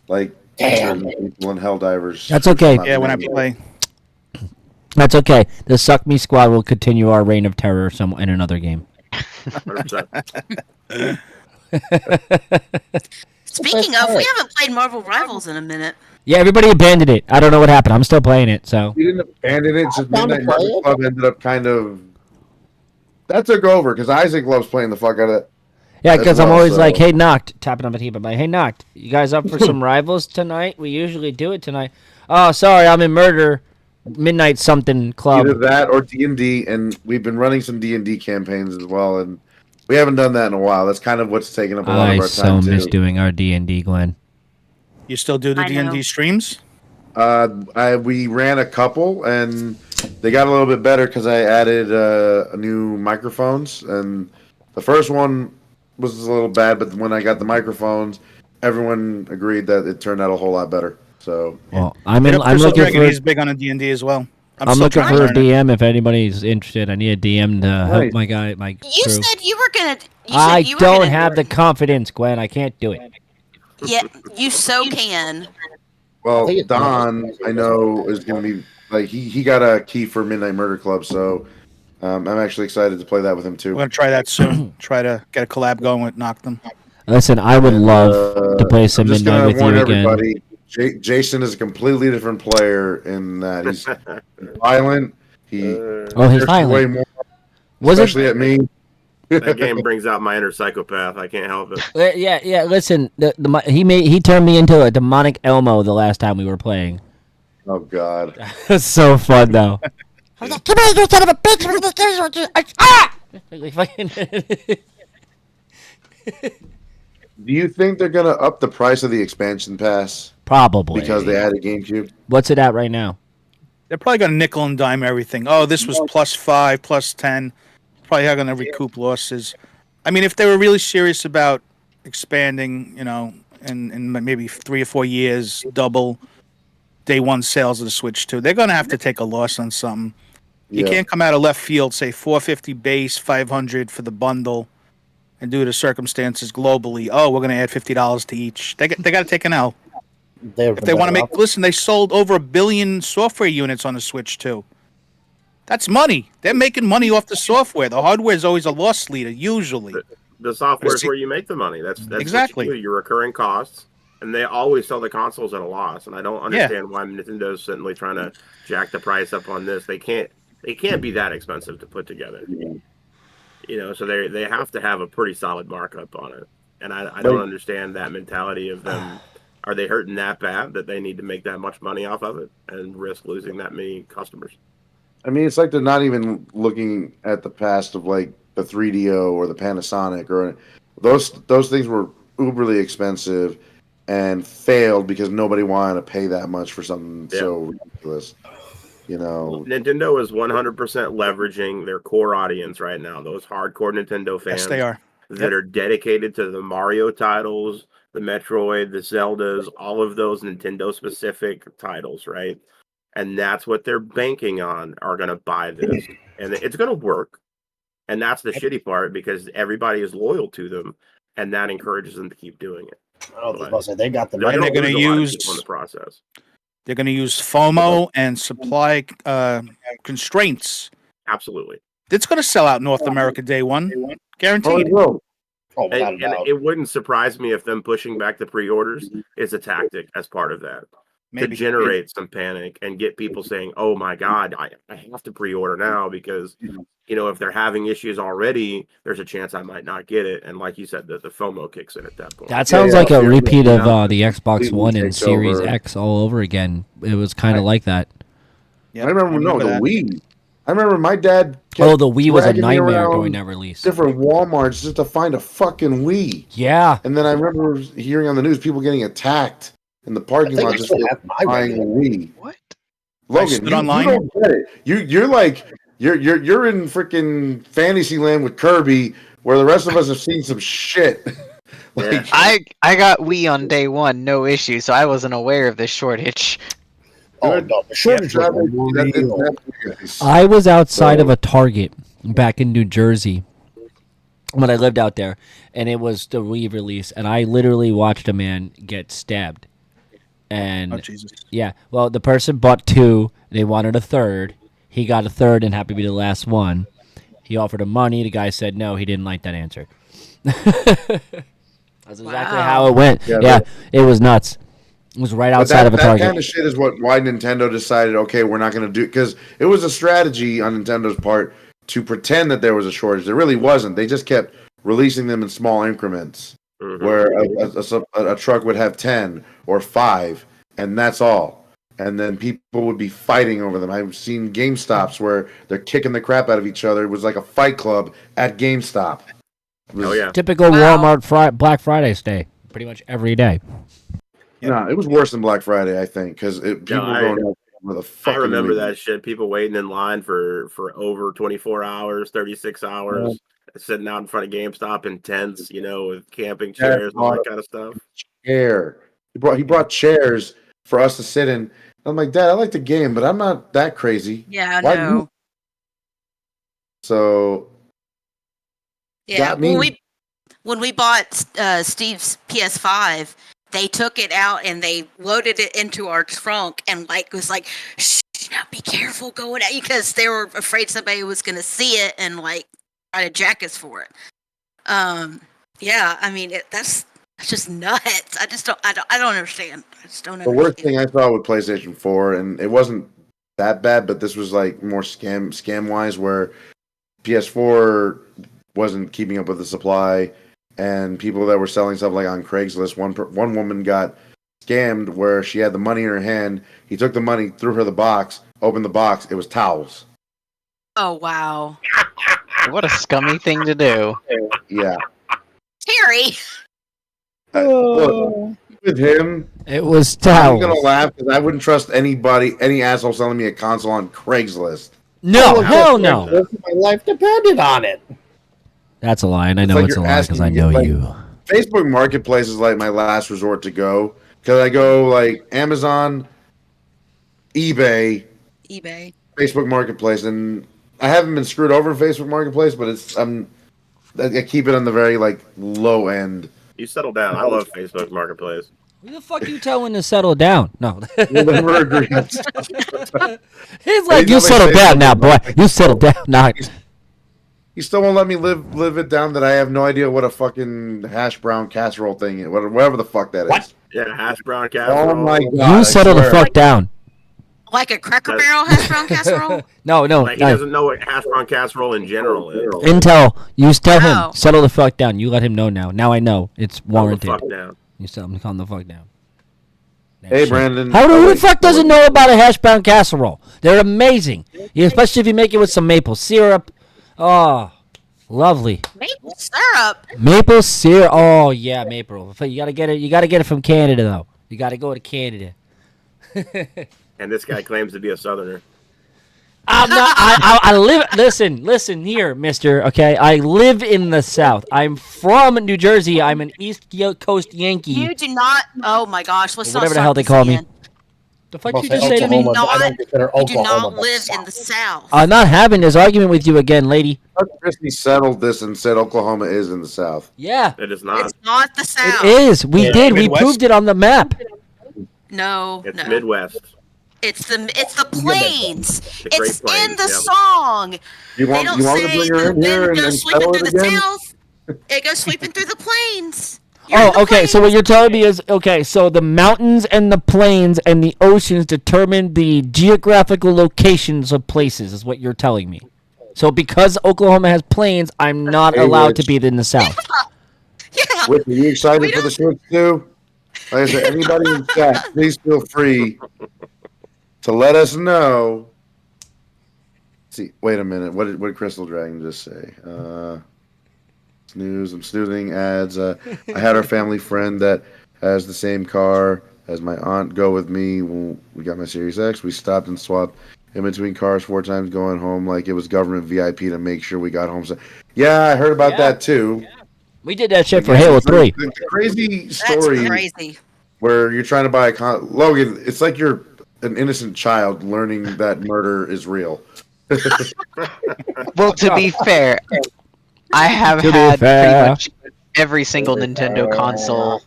like Damn. certain people in Helldivers. That's okay. Not Yeah, when I me. play. That's okay. The Suck Me Squad will continue our reign of terror in another game. 100%. Speaking of, we haven't played Marvel Rivals in a minute. Yeah, everybody abandoned it. I don't know what happened. I'm still playing it, so. We didn't abandon it. Just I'm down to Midnight play Murder it. Club ended up kind of. That took over because Isaac loves playing the fuck out of it. Yeah, as because I'm well, always so- like, hey, Noct, tapping on my team. I'm like, hey, Noct, you guys up for some rivals tonight? We usually do it tonight. Oh, sorry, I'm in Murder Midnight something club. Either that or D&D, and we've been running some D&D campaigns as well, and we haven't done that in a while. That's kind of what's taken up a lot I of our so time too. miss doing our D&D, Glenn. You still do the I know. D&D streams? We ran a couple, and they got a little bit better because I added new microphones. And the first one was a little bad, but when I got the microphones, everyone agreed that it turned out a whole lot better. So Well, I'm Crystal looking Dragon, for he's big on a D&D as well. I'm still looking trying for to a learn it. DM if anybody's interested. I need a DM to help Nice. my guy, my You crew. said you were gonna. I don't have the confidence, Gwen. I can't do it. Yeah, you so can. well, I think it's Don, I know is going to be like he got a key for Midnight Murder Club, so I'm actually excited to play that with him We're too. going to try that soon. Try to get a collab going with Knock Them. Listen, I would love to play some I'm just Midnight gonna with you warn again. everybody, Jason is a completely different player in that he's violent. He Oh, he's curses way violent. more, Was especially it? at me. That game brings out my inner psychopath. I can't help it. Yeah. Listen, he turned me into a demonic Elmo the last time we were playing. Oh God. It's so fun though. I was like, "Come here, you son of a bitch!" Ah! Like, fucking- Do you think they're gonna up the price of the expansion pass Probably because they added GameCube? What's it at right now? They're probably going to nickel and dime everything. Oh, this was +5, +10. Probably not going to recoup losses. I mean, if they were really serious about expanding, in maybe 3 or 4 years, double, day one sales of the Switch 2. They're going to have to take a loss on something. You Yeah. can't come out of left field, say $450 base, $500 for the bundle, and due to circumstances globally, oh, we're going to add $50 to each. They got to take an L. If they want to make, listen, they sold over 1 billion software units on the Switch 2. That's money. They're making money off the software. The hardware is always a loss leader, usually. The software is where you make the money. That's exactly what you do, your recurring costs. And they always sell the consoles at a loss. And I don't understand why Nintendo's suddenly trying to jack the price up on this. They can't be that expensive to put together. You know, so they have to have a pretty solid markup on it. And I don't understand that mentality of them. Are they hurting that bad that they need to make that much money off of it and risk losing that many customers? I mean, it's like they're not even looking at the past of like the 3DO or the Panasonic or those things were uberly expensive and failed because nobody wanted to pay that much for something so ridiculous. You know, Nintendo is 100% leveraging their core audience right now. Those hardcore Nintendo fans yes, they are. that are dedicated to the Mario titles, the Metroid, the Zeldas, all of those Nintendo specific titles, right? And that's what they're banking on, are going to buy this. And it's going to work. And that's the shitty part because everybody is loyal to them. And that encourages them to keep doing it. They got the money. They're going to use on the process. They're going to use FOMO and supply constraints. Absolutely. It's going to sell out North America day one. Guaranteed. And it wouldn't surprise me if them pushing back the pre-orders is a tactic as part of that. To generate some panic and get people saying, oh my God, I have to pre-order now because, you know, if they're having issues already, there's a chance I might not get it. And like you said, the FOMO kicks in at that point. That sounds like a repeat of the Xbox One and Series X all over again. It was kind of like that. Yeah, I remember the Wii. I remember my dad. The Wii was a nightmare during that release. Different Walmarts just to find a fucking Wii. Yeah. And then I remember hearing on the news people getting attacked in the parking lot just buying a Wii. What? Logan, you don't get it. You're like you're in freaking Fantasyland with Kirby, where the rest of us have seen some shit. Like, I got Wii on day one, no issue, so I wasn't aware of this shortage. Oh no, the shortage I was outside of a Target back in New Jersey when I lived out there, and it was the Wii release, and I literally watched a man get stabbed. And Jesus. Yeah, well, the person bought two. They wanted a third. He got a third and happened to be the last one. He offered him money. The guy said no. He didn't like that answer. That's exactly how it went. Yeah, it was nuts. It was right outside of a Target. That kind of shit is why Nintendo decided, okay, we're not going to do, because it was a strategy on Nintendo's part to pretend that there was a shortage. There really wasn't. They just kept releasing them in small increments, where a truck would have 10 or 5, and that's all. And then people would be fighting over them. I've seen GameStops where they're kicking the crap out of each other. It was like a fight club at GameStop. Typical Walmart Black Friday stay, pretty much every day. No, it was worse than Black Friday, I think, because people were going out with a fucking. I remember that shit. People waiting in line for over 24 hours, 36 hours, sitting out in front of GameStop in tents, you know, with camping chairs and all that kind of stuff. He brought chairs for us to sit in. I'm like, Dad, I like the game, but I'm not that crazy. Yeah, I know. So. Yeah, when we bought Steve's PS5, they took it out and they loaded it into our trunk and was like, shh, be careful going out, because they were afraid somebody was going to see it and try to jack us for it. Yeah, I mean that's just nuts. I don't understand. I just don't understand. The worst thing I saw with PlayStation 4, and it wasn't that bad, but this was more scam wise, where PS4 wasn't keeping up with the supply, and people that were selling stuff on Craigslist. One woman got scammed where she had the money in her hand. He took the money, threw her the box, opened the box. It was towels. Oh wow! What a scummy thing to do. Yeah. Terry. Look, with him, it was towels. I'm gonna laugh because I wouldn't trust any asshole selling me a console on Craigslist. No, hell no. My life depended on it. That's a lie, and I know it's a lie because I know you. Facebook Marketplace is my last resort to go, because I go Amazon, eBay, eBay. Facebook Marketplace, and I haven't been screwed over in Facebook Marketplace, but I keep it on the very low end. You settle down. I love Facebook Marketplace. Who the fuck you telling to settle down? No. We'll never agree on stuff. He's like, you settle down now, boy. You settle down now. You still won't let me live it down that I have no idea what a fucking hash brown casserole thing is, whatever the fuck that is. What? Yeah, hash brown casserole. Oh my god! You settle the fuck down. Like a Cracker Barrel hash brown casserole? No. Like, he doesn't know what hash brown casserole in general is. Intel, you tell No. him. Settle the fuck down. You let him know now. Now I know. It's Settle the warranted. fuck down. You tell him to calm the fuck down. That Hey, shit. Brandon. Who the fuck doesn't know about a hash brown casserole? They're amazing. Especially if you make it with some maple syrup. Oh, lovely. Maple syrup? Maple syrup. Oh yeah, maple. You gotta get it. You gotta get it from Canada though. You gotta go to Canada. And this guy claims to be a southerner. I'm not. I live. Listen here, Mister. Okay, I live in the South. I'm from New Jersey. I'm an East Coast Yankee. You do not. Oh my gosh. Let's not Whatever the start hell they this call me. again. The fuck Well, you just say to me? Oklahoma, Not- I don't consider You do Oklahoma not the live South. in the South. I'm not having this argument with you again, lady. Christie settled this and said Oklahoma is in the South. Yeah, It is not. It's not the South. it is. We Yeah, did. We Midwest. proved it on the map. No, It's no. Midwest. It's the plains. The Great It's in Plains, the yep. song. You They want don't you want to say bring her the in here wind and goes sweeping settle through it the again? south. It goes sweeping through the plains. You're in the Oh, okay. So what plains. you're telling me is okay. So the mountains and the plains and the oceans determine the geographical locations of places, is what you're telling me. So because Oklahoma has plains, I'm not Hey, allowed to Rich. be in the South. Yeah. Whit, are you excited We for the Switch too? Like I said, anybody in chat, please feel free to let us know. See, wait a minute. What did Crystal Dragon just say? Snooze. I'm snoozing ads. I had our family friend that has the same car as my aunt go with me when we got my Series X. We stopped and swapped in between cars 4 times going home like it was government VIP to make sure we got home. So, yeah, I heard about that too. We did that shit for Halo 3. The crazy That's story crazy. where you're trying to buy a Logan, it's like you're an innocent child learning that murder is real. Well, to be fair, I have To be had fair. pretty much every single Nintendo console,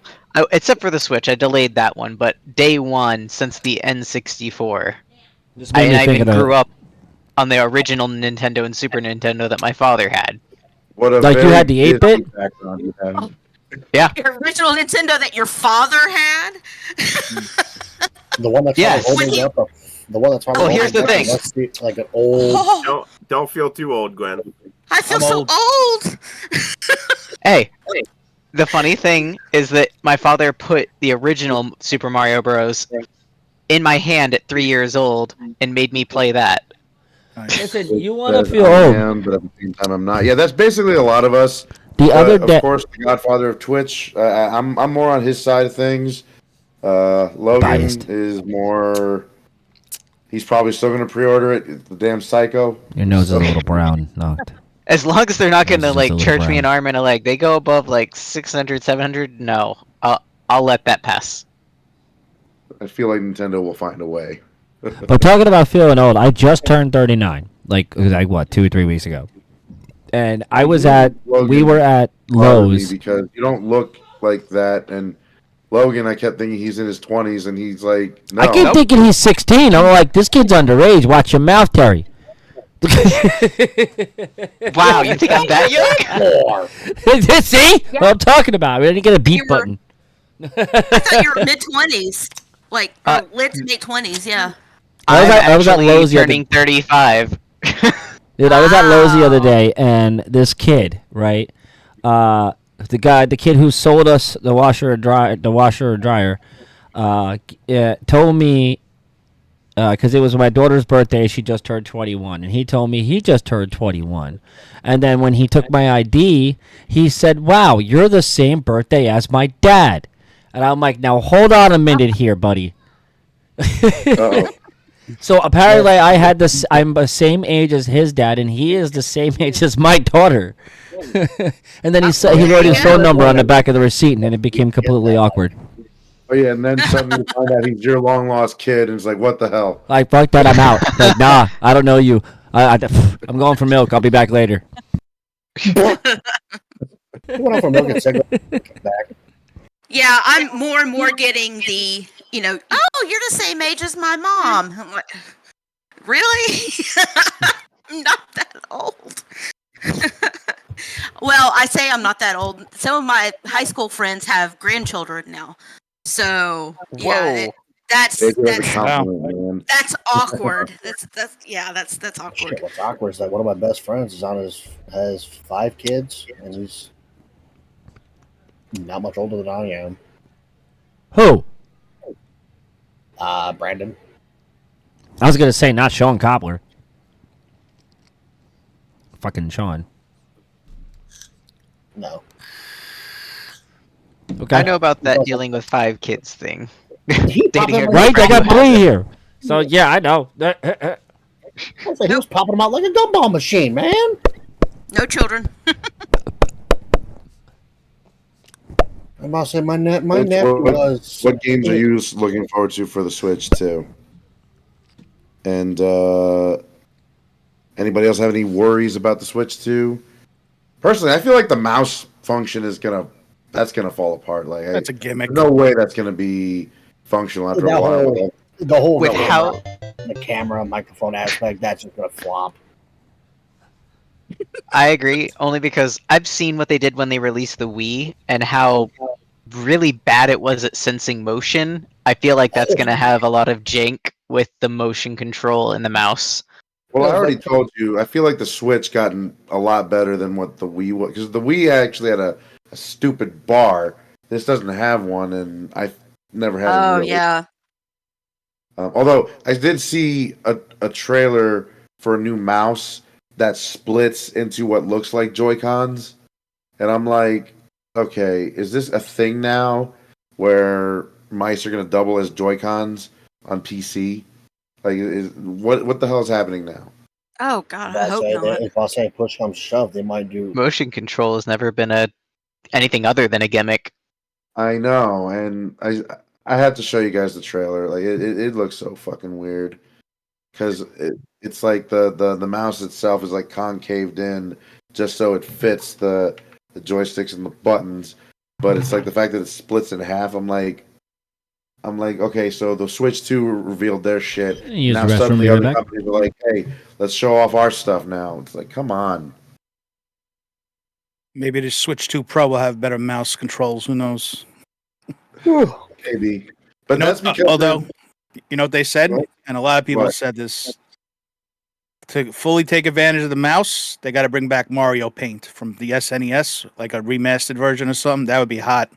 except for the Switch. I delayed that one, but day one since the N64. Just made me I think even of that. grew up on the original Nintendo and Super Nintendo that my father had. What a Like you very had the 8-bit? Disney background you have. Your original Nintendo that your father had? The one that's Yes. holding up. The one that's Well, here's the thing. That's like an old. Oh, Don't feel too old, Gwen. I feel I'm so old. old. Hey, the funny thing is that my father put the original Super Mario Bros. In my hand at 3 years old and made me play that. Listen, you want to Said feel I old. am, but at the same time, I'm not. Yeah, that's basically a lot of us. The other Of day. course, the Godfather of Twitch. I'm more on his side of things. Logan Biased. is more. He's probably still going to pre-order it. The damn psycho. Your nose is a little brown. Knocked. As long as they're not That's going to just a like little church me brown. an arm and a leg, they go above like 600, 700. No, I'll let that pass. I feel like Nintendo will find a way. But talking about feeling old, I just turned 39. Like what, 2 or 3 weeks ago. And I was at. We were at Bothered me Lowe's. because you don't look like that. And Logan, I kept thinking he's in his 20s, and he's like, no. I keep thinking he's 16. I'm like, this kid's underage. Watch your mouth, Terry. Wow, you think I'm that young? See? What I'm talking about. We didn't get a beep You were- button. I thought you were mid-20s. Like, mid to late 20s, yeah. I was I'm at actually Lowe's the other- turning 35. Dude, I was at Lowe's the other Wow. day, and this kid, right? The kid who sold us the washer and dryer, told me, because it was my daughter's birthday, she just turned 21, and he told me he just turned 21. And then when he took my ID, he said, "Wow, you're the same birthday as my dad." And I'm like, "Now hold on a minute here, buddy." Uh-oh. So apparently, I'm the same age as his dad, and he is the same age as my daughter. And then he wrote his phone number on the back of the receipt, and then it became completely awkward. Oh yeah, and then suddenly you find out he's your long lost kid, and it's like, what the hell? Like, fuck that, I'm out. Like, nah, I don't know you. I'm going for milk. I'll be back later. Went out for milk and cigarette back. Yeah, I'm more and more getting the, oh, you're the same age as my mom. I'm like, really? I'm not that old. Well, I say I'm not that old. Some of my high school friends have grandchildren now. So, yeah, Whoa. that's Take it as a that's compliment, man. that's awkward. That's awkward. Shit, what's awkward is like one of my best friends has 5 kids and he's not much older than I am. Who? Brandon. I was gonna say not Sean Cobbler. Fucking Sean. No. Okay. I know about that dealing with 5 kids thing. He Dating popped a up Right, I got grandma. 3 here. So yeah, I know. I was like, he was popping them out like a gumball machine, man. No children. I'm about to say my nephew What, was. what games are you looking forward to for the Switch too? And anybody else have any worries about the Switch 2? Personally, I feel like the mouse function is that's gonna fall apart. Like, That's a gimmick. there's no way that's gonna be functional after a That while. whole, the whole With how the camera microphone aspect, that's just gonna flop. I agree, only because I've seen what they did when they released the Wii and how really bad it was at sensing motion. I feel like that's going to have a lot of jank with the motion control and the mouse. Well, I Yeah, already but- told you. I feel like the Switch gotten a lot better than what the Wii was, because the Wii actually had a stupid bar. This doesn't have one, and I never had it. Oh, Really. yeah. Although I did see a trailer for a new mouse that splits into what looks like Joy Cons, and I'm like, okay, is this a thing now where mice are going to double as Joy Cons on PC? Like, what the hell is happening now? Oh, God, I hope not. If I say push comes to shove, they might do. Motion control has never been anything other than a gimmick. I know, and I had to show you guys the trailer. Like, it looks so fucking weird because it's like the mouse itself is like concaved in just so it fits the joysticks and the buttons, but it's like the fact that it splits in half. I'm like, okay, so the Switch 2 revealed their shit. Use Now the restroom, suddenly be right other back. companies are like, hey, let's show off our stuff now. It's like, come on. Maybe the Switch 2 Pro will have better mouse controls. Who knows? Maybe. But that's because although, you know what they said, What? and a lot of people What? said this. To fully take advantage of the mouse, they got to bring back Mario Paint from the SNES, like a remastered version or something. That would be hot.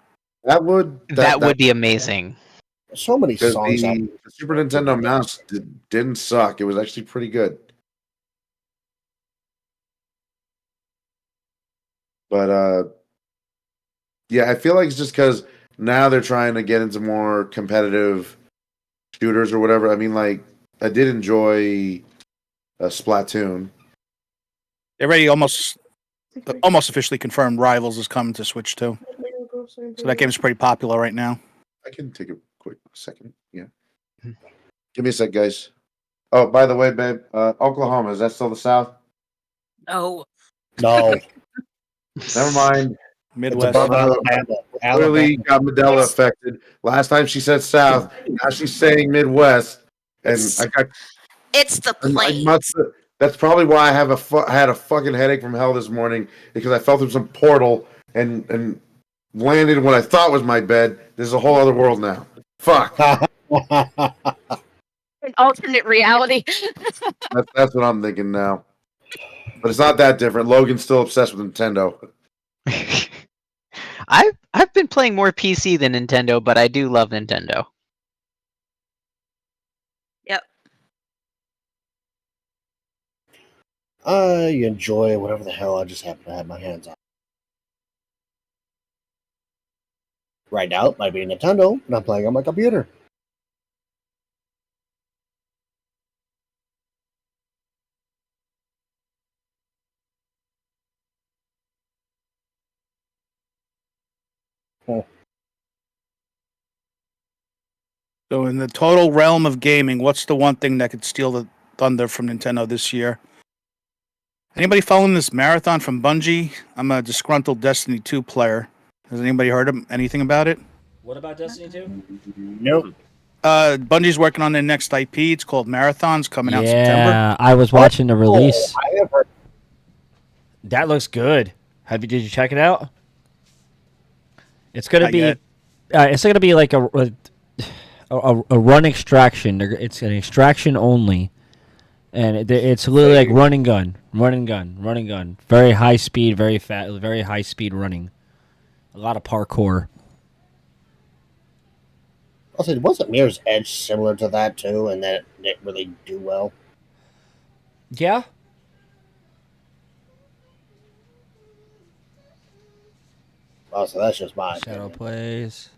that would That would be amazing. So many because songs out. the Super Nintendo mouse didn't suck. It was actually pretty good. But yeah, I feel like it's just because now they're trying to get into more competitive shooters or whatever. I mean, like, I did enjoy Splatoon. They already almost officially confirmed Rivals is coming to Switch 2. So that game's pretty popular right now. I can take a quick second. Yeah. Give me a sec, guys. Oh, by the way, babe, Oklahoma, is that still the South? Oh, No, Never mind. Midwest. above Alabama. Clearly got Medella affected. Last time she said South, now she's saying Midwest. And It's- I got it's the I plane. must. That's probably why I have had a fucking headache from hell this morning, because I fell through some portal and landed in what I thought was my bed. This is a whole other world now. Fuck. An alternate reality. That's what I'm thinking now. But it's not that different. Logan's still obsessed with Nintendo. I've been playing more PC than Nintendo, but I do love Nintendo. Yep. I enjoy whatever the hell I just happen to have my hands on. Right now, it might be a Nintendo, and I'm playing on my computer. So, in the total realm of gaming, what's the one thing that could steal the thunder from Nintendo this year? Anybody following this marathon from Bungie? I'm a disgruntled Destiny 2 player. Has anybody heard of anything about it? What about Destiny 2? Nope. Bungie's working on their next IP. It's called Marathons, coming out in September. Yeah, I was watching the release. I have heard. That looks good. Did you check it out? It's gonna Not be, yet. it's gonna be like a run extraction. It's an extraction only, and it's literally like run and gun. Very high speed, very fast, very high speed running. A lot of parkour. Also, wasn't Mirror's Edge similar to that too, and that it didn't really do well? Yeah. Oh, so that's just my Shadow opinion. plays.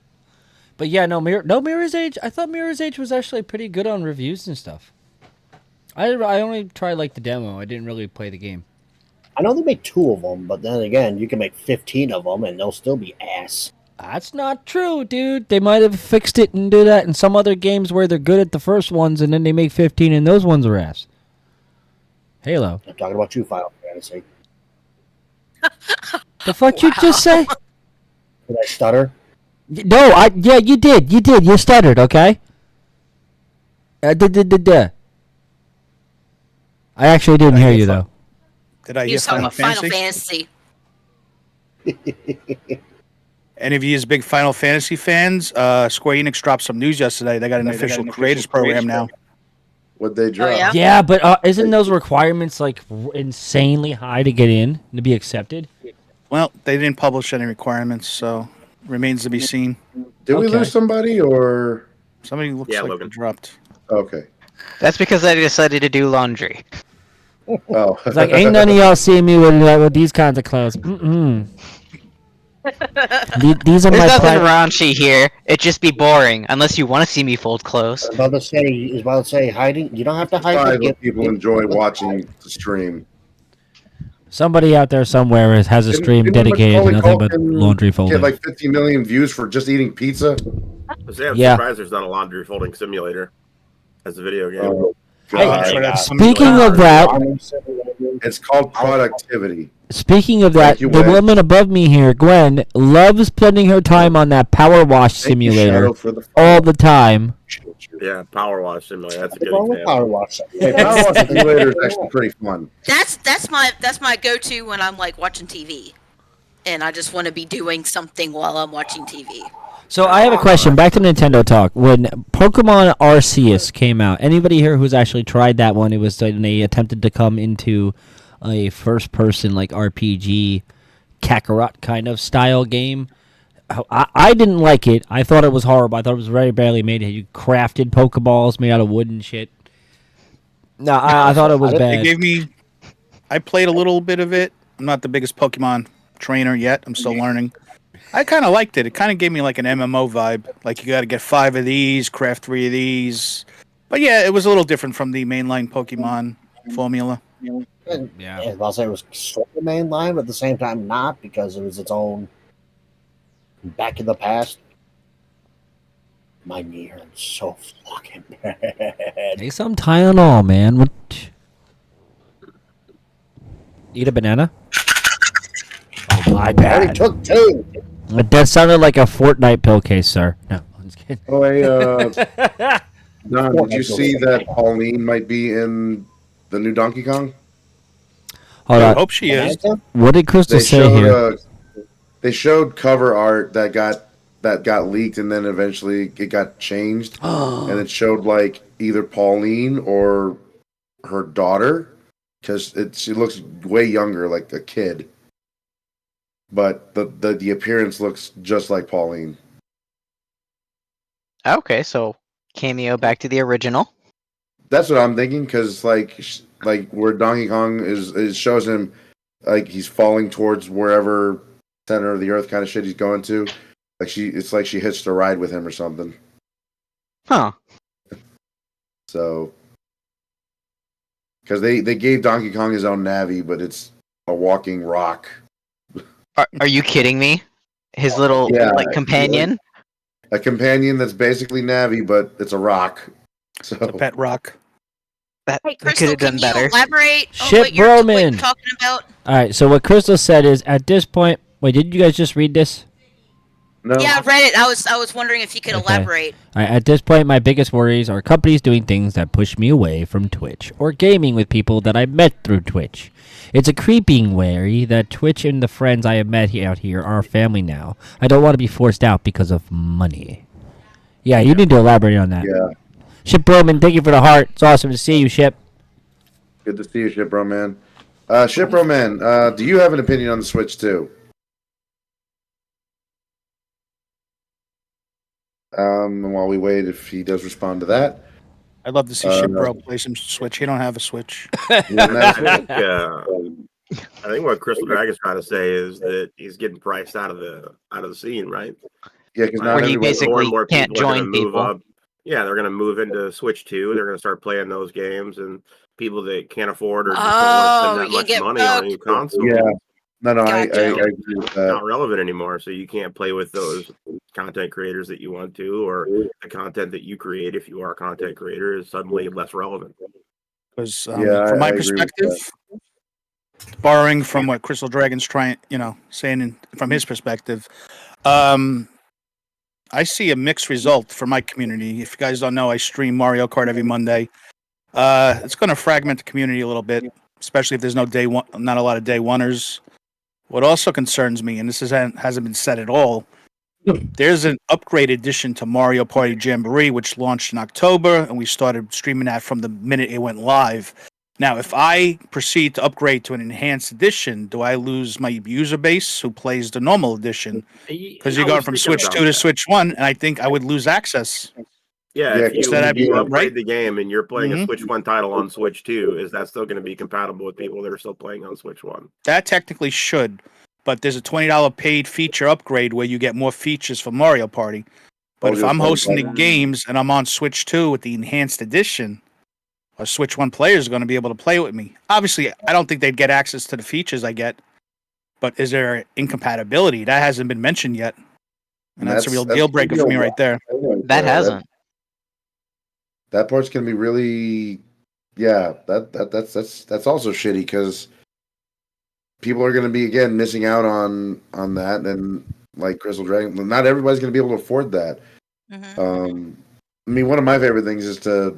But yeah, no Mirror's Edge. I thought Mirror's Edge was actually pretty good on reviews and stuff. I only tried like the demo. I didn't really play the game. I know they make 2 of them, but then again, you can make 15 of them, and they'll still be ass. That's not true, dude. They might have fixed it and do that in some other games where they're good at the first ones and then they make 15 and those ones are ass. Halo. I'm talking about you, Final Fantasy. The fuck you just say? Did I stutter? No, yeah, you did. You stuttered, okay? I actually didn't hear you though. Did I You hear talking Final about Final Fantasy? Fantasy. Any of you is big Final Fantasy fans? Square Enix dropped some news yesterday. They got an official creators program now. What they drop? yeah? Yeah, but isn't those requirements like insanely high to get in to be accepted? Well, they didn't publish any requirements, so remains to be seen. Did we Okay. lose somebody or Somebody looks like Logan. they dropped. okay? That's because I decided to do laundry. Oh, It's like ain't none of y'all seeing me with these kinds of clothes. Mm-mm. These are There's my nothing private. raunchy here. It'd just be boring unless you want to see me fold clothes. I was about to say hiding. You don't have to hide. Five the of people enjoy watching the stream. Somebody out there somewhere has a stream Didn't dedicated to Macaulay nothing but Culkin laundry Get folding. like 50 million views for just eating pizza. I'm Yeah. surprised there's not a laundry folding simulator as a video game. Oh, Hey, God. Sure, that's some- Speaking of that, It's called productivity. speaking of that, Thank you, the Wes. woman above me here, Gwen, loves spending her time on that power wash Thank you, simulator Shadow, for the all the time. Yeah, Power Wash Simulator. That's a good Wrong with Power example. Wash. Hey, Power Wash Simulator is actually pretty fun. That's my go-to when I'm like watching TV, and I just want to be doing something while I'm watching TV. So I have a question. Back to Nintendo talk. When Pokemon Arceus came out, anybody here who's actually tried that one? It was when they attempted to come into a first-person like RPG Kakarot kind of style game. I didn't like it. I thought it was horrible. I thought it was very badly made. You crafted Pokeballs made out of wood and shit. No, I thought it was They bad. gave me. I played a little bit of it. I'm not the biggest Pokemon trainer yet. I'm still learning. I kind of liked it. It kind of gave me like an MMO vibe. Like you got to get 5 of these, craft 3 of these. But yeah, it was a little different from the mainline Pokemon formula. Yeah. I'll say it was sort of main line, but at the same time not, because it was its own back in the past. My knee hurts so fucking bad. Take some Tylenol, man. What? Eat a banana? Oh, my I already bad. took 2. That sounded like a Fortnite pill case, sir. No, I'm just kidding. Oh, hey, Don, did you see that Pauline might be in the new Donkey Kong? Hold I on. hope she is. What did Crystal say here? They showed cover art that got leaked, and then eventually it got changed, and it showed like either Pauline or her daughter, because she looks way younger, like a kid, but the appearance looks just like Pauline. Okay, so cameo back to the original. That's what I'm thinking, because like where Donkey Kong is, it shows him like he's falling towards wherever center of the earth kind of shit he's going to. Like it's like she hitched a ride with him or something. Huh. So, because they gave Donkey Kong his own Navi, but it's a walking rock. Are you kidding me? His little Yeah, like companion? a companion that's basically Navi, but it's a rock. So The pet rock. That Hey, they could Crystal, have done can you better. elaborate on Ship what you're Broman. talking about? All right. So what Crystal said is, at this point, wait, did you guys just read this? no, Yeah, I read it. I was wondering if you could Okay. elaborate. All right, at this point, my biggest worries are companies doing things that push me away from Twitch or gaming with people that I met through Twitch. It's a creeping worry that Twitch and the friends I have met out here are family now. I don't want to be forced out because of money. Yeah, you need to elaborate on that. yeah, Ship Broman, thank you for the heart. It's awesome to see you, Ship. good to see you, Shipro Man. Shipro Man, do you have an opinion on the Switch too? And while we wait, if he does respond to that, I'd love to see Uh, Ship Bro play some Switch. He don't have a Switch. you don't have I Switch? think what Crystal Dragon's trying to say is that he's getting priced out of the scene, right? Yeah, because not Where he everybody. basically more and more can't people are going join to move people. up. Yeah, they're going to move into Switch 2. They're going to start playing those games, and people that can't afford or just don't want to spend Oh, that you much get money on a new console, Yeah, no, I Gotcha. agree with that. not relevant anymore. So you can't play with those content creators that you want to, or the content that you create if you are a content creator is suddenly less relevant. Because Yeah, from I my agree with perspective, borrowing from what Crystal Dragon's trying, saying from his perspective, I see a mixed result for my community. If you guys don't know, I stream Mario Kart every Monday. It's going to fragment the community a little bit, especially if there's not a lot of day oneers. What also concerns me, and this hasn't been said at all, there's an upgrade edition to Mario Party Jamboree, which launched in October, and we started streaming that from the minute it went live. Now, if I proceed to upgrade to an enhanced edition, do I lose my user base who plays the normal edition? Because you're I going was from thinking Switch about 2 to that. Switch 1, and I think I would lose access. Yeah, Yeah, if you Instead, if I'd you be upgrade right. the game and you're playing a Mhm. Switch 1 title on Switch 2, is that still going to be compatible with people that are still playing on Switch 1? That technically should, but there's a $20 paid feature upgrade where you get more features for Mario Party. But I'll if just I'm play hosting the Mario. games and I'm on Switch 2 with the enhanced edition, a Switch 1 player is going to be able to play with me. Obviously, I don't think they'd get access to the features I get, but is there incompatibility? That hasn't been mentioned yet. And that's a real deal breaker for me right there. That hasn't. That part's gonna be really, yeah. That's also shitty because people are gonna be again missing out on that, and like Crystal Dragon, not everybody's gonna be able to afford that. Mhm. I mean, one of my favorite things is to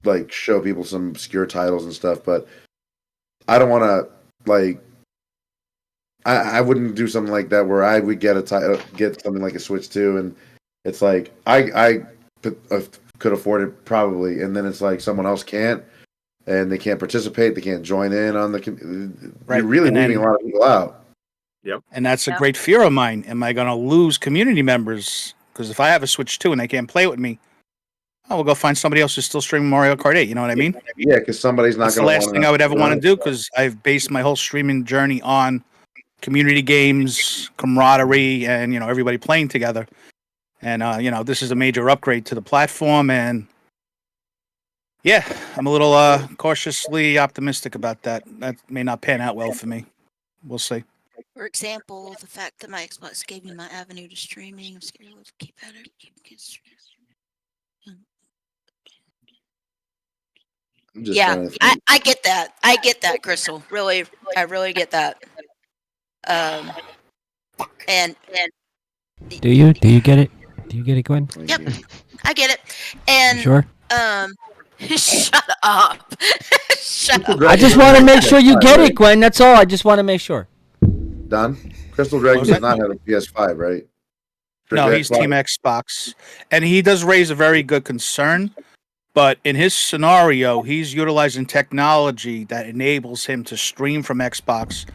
like show people some obscure titles and stuff, but I don't want to like. I wouldn't do something like that where I would get get something like a Switch 2, and it's like could afford it probably, and then it's like someone else can't, and they can't participate, they can't join in on the. Right, You're really and leaving then- a lot of people out. And that's a Yep. great fear of mine. Am I going to lose community members? Because if I have a Switch 2 and they can't play with me, I will go find somebody else who's still streaming Mario Kart 8. You know what I mean? Yeah, because somebody's not That's the going to last want thing I would ever want to do because I've based my whole streaming journey on community games, camaraderie, and everybody playing together. And this is a major upgrade to the platform, and yeah, I'm a little cautiously optimistic about that. That may not pan out well for me. We'll see. For example, the fact that my Xbox gave me my avenue to streaming. I'm scared to keep at it. Keep kids. I'm just Yeah, trying to think. I get that. I get that, Crystal. Really, I really get that. And Do you? Do you get it? Do you get it, Gwen? Yep. I get it. And Sure. shut up. Shut up. I just want to make sure you get it, Gwen. That's all. I just want to make sure. Done. Crystal Dragon was does that? not have a PS5, right? No, Strictly he's Xbox? Team Xbox, and he does raise a very good concern. But in his scenario, he's utilizing technology that enables him to stream from Xbox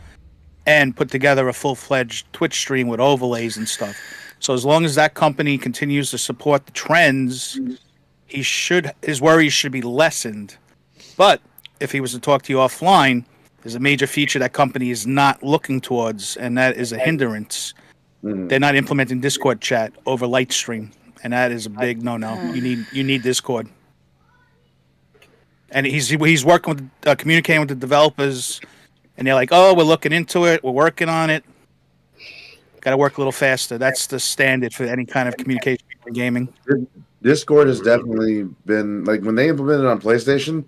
and put together a full-fledged Twitch stream with overlays and stuff. So as long as that company continues to support the trends, his worries should be lessened. But if he was to talk to you offline, there's a major feature that company is not looking towards, and that is a hindrance. Mhm. They're not implementing Discord chat over Lightstream, and that is a big no-no. You need Discord. And he's working with communicating with the developers, and they're like, "Oh, we're looking into it. We're working on it. Got to work a little faster." That's the standard for any kind of communication. for gaming. Discord has definitely been like when they implemented it on PlayStation.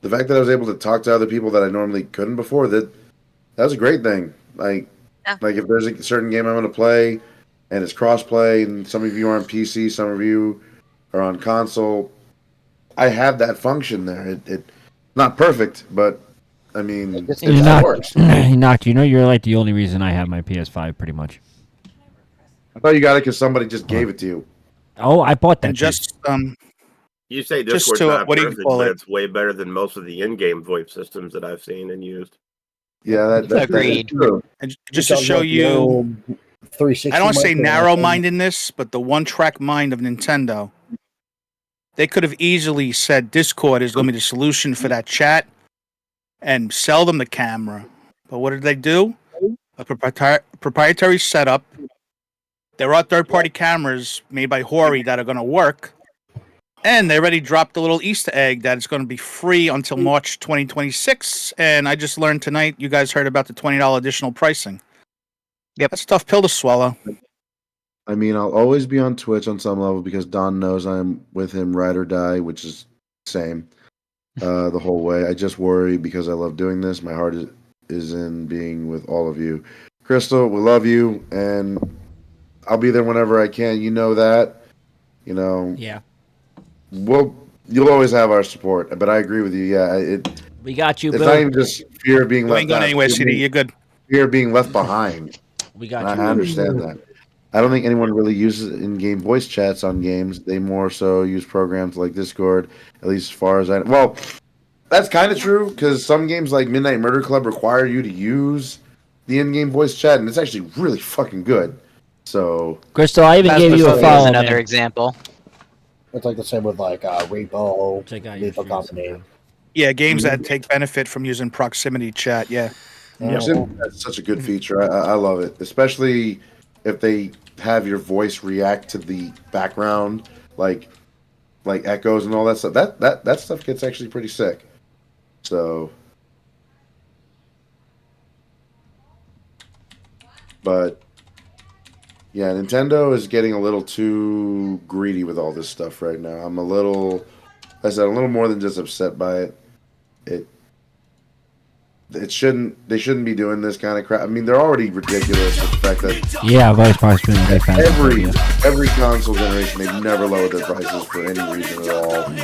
The fact that I was able to talk to other people that I normally couldn't before, that was a great thing. Like, Yeah. like if there's a certain game I'm going to play, and it's cross-play, and some of you are on PC, some of you are on console, I have that function there. It not perfect, but I mean, It's- it it's- works. Knocked. You know, you're like the only reason I have my PS5, pretty much. I thought you got it because somebody just gave it to you. Oh, I bought that. And just You say Just Discord's to, not what do you perfect, call but it? it's way better than most of the in-game VoIP systems that I've seen and used. Yeah, that is Agreed. true. and just to show you, 360. I don't want to say motion, narrow-mindedness, but the one-track mind of Nintendo. They could have easily said Discord is going to be the solution for that chat and sell them the camera. But what did they do? A proprietary setup. There are third-party cameras made by Hori that are going to work. And they already dropped a little Easter egg that it's going to be free until March 2026. And I just learned tonight, you guys heard about the $20 additional pricing. Yep. That's a tough pill to swallow. I mean, I'll always be on Twitch on some level because Don knows I'm with him ride or die, which is same the whole way. I just worry because I love doing this. My heart is in being with all of you. Crystal, we love you, and I'll be there whenever I can. You know that. You know, Yeah. you'll always have our support. But I agree with you. Yeah, We got you, it's Bill. not even just fear of being You left ain't going out. anywhere, CD. You're good. Fear of being left behind. We got I you. understand that. I don't think anyone really uses in-game voice chats on games. They more so use programs like Discord, at least as far as I. Well, that's kind of true because some games like Midnight Murder Club require you to use the in-game voice chat, and it's actually really fucking good. So, Crystal, I even gave you a Phasmophobia is follow. another Man. example. It's like the same with like Repo, Check out your Lethal streams. Company. Yeah, games that take benefit from using proximity chat. Yeah. That's such a good feature. I love it, especially if they have your voice react to the background, like echoes and all that stuff. That stuff gets actually pretty sick. So, but yeah, Nintendo is getting a little too greedy with all this stuff right now. I'm a little, like I said, a little more than just upset by it. They shouldn't be doing this kind of crap. I mean, they're already ridiculous with the fact that Yeah, I've always been a big fan of every console generation they've never lowered their prices for any reason at all. And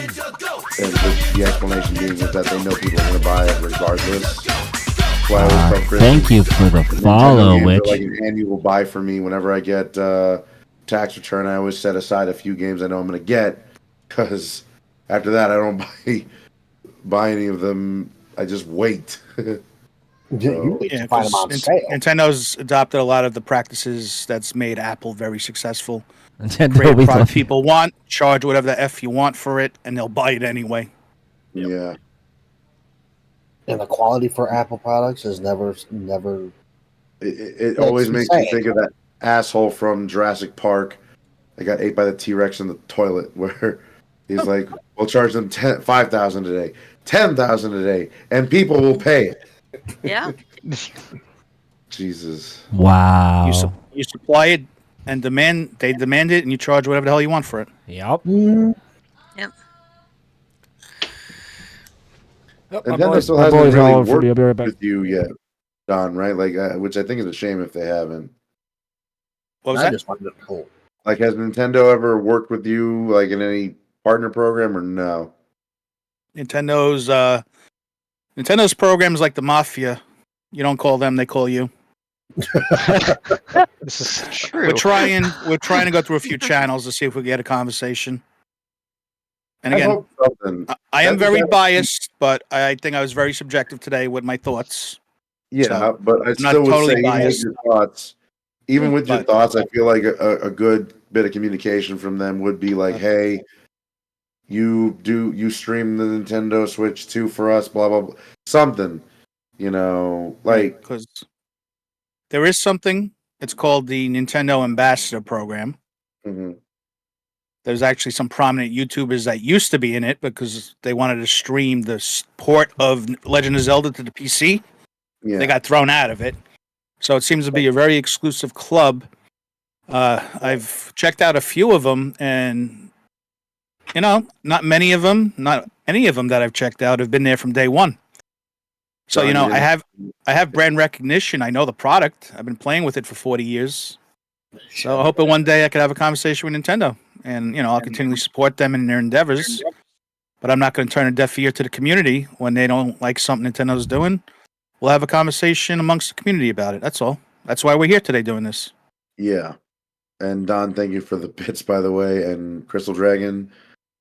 the explanation being is that they know people are going to buy it regardless. That's why I always tell Chris, Thank you for the Nintendo follow, games are Witch. like an annual buy for me. Whenever I get tax return, I always set aside a few games I know I'm going to get because after that I don't buy any of them. I just wait. You need Yeah, to find them on sale. Nintendo's adopted a lot of the practices that's made Apple very successful. Nintendo, Create a we product love you. people want, charge whatever the F you want for it, and they'll buy it anyway. Yeah. And the quality for Apple products is never. It always makes me think of that asshole from Jurassic Park that got ate by the T-Rex in the toilet, where he's like, "We'll charge them $5,000 a day, $10,000 a day, and people will pay it." Yeah. Jesus. Wow. You supply it and they demand it, and you charge whatever the hell you want for it. Yep. Yep. Nintendo still my hasn't boys really all for me. I'll worked be right back. with you yet, Don. Right? Like, which I think is a shame if they haven't. What was I that? just wanted to cool. Like, has Nintendo ever worked with you, like in any partner program, or no? Nintendo's programs like the mafia. You don't call them; they call you. This is true. We're trying to go through a few channels to see if we get a conversation. And I again, hope something. I am That's very better. biased, but I think I was very subjective today with my thoughts. Yeah, So, but I not still would totally say, even with biased. your thoughts, I feel like a good bit of communication from them would be like, "Hey, you stream the Nintendo Switch 2 for us, blah blah blah," something, like. Because there is something. It's called the Nintendo Ambassador Program. Mhm. There's actually some prominent YouTubers that used to be in it because they wanted to stream the port of Legend of Zelda to the PC. Yeah. They got thrown out of it. So it seems to be a very exclusive club I've checked out a few of them, and not many of them, not any of them that I've checked out have been there from day one. So John, you I didn't- have brand recognition. I know the product. I've been playing with it for 40 years. So I hope that one day I could have a conversation with Nintendo, and I'll continually support them in their endeavors. But I'm not going to turn a deaf ear to the community when they don't like something Nintendo's doing. We'll have a conversation amongst the community about it. That's all. That's why we're here today doing this. Yeah. And Don, thank you for the bits, by the way. And Crystal Dragon